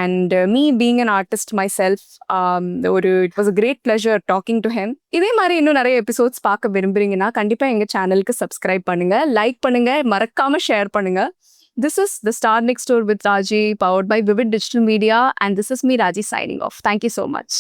and me being an artist myself, it was a great pleasure talking to him. இதே மாதிரி இன்னும் நிறைய episodes பார்க்க விரும்புறீங்கன்னா கண்டிப்பாக எங்கள் சேனலுக்கு subscribe பண்ணுங்க, like பண்ணுங்க, மறக்காம ஷேர் பண்ணுங்க. This is the Star Next Door with Raji, powered by Vivid Digital Media, and this is me, Raji, signing off. Thank you so much.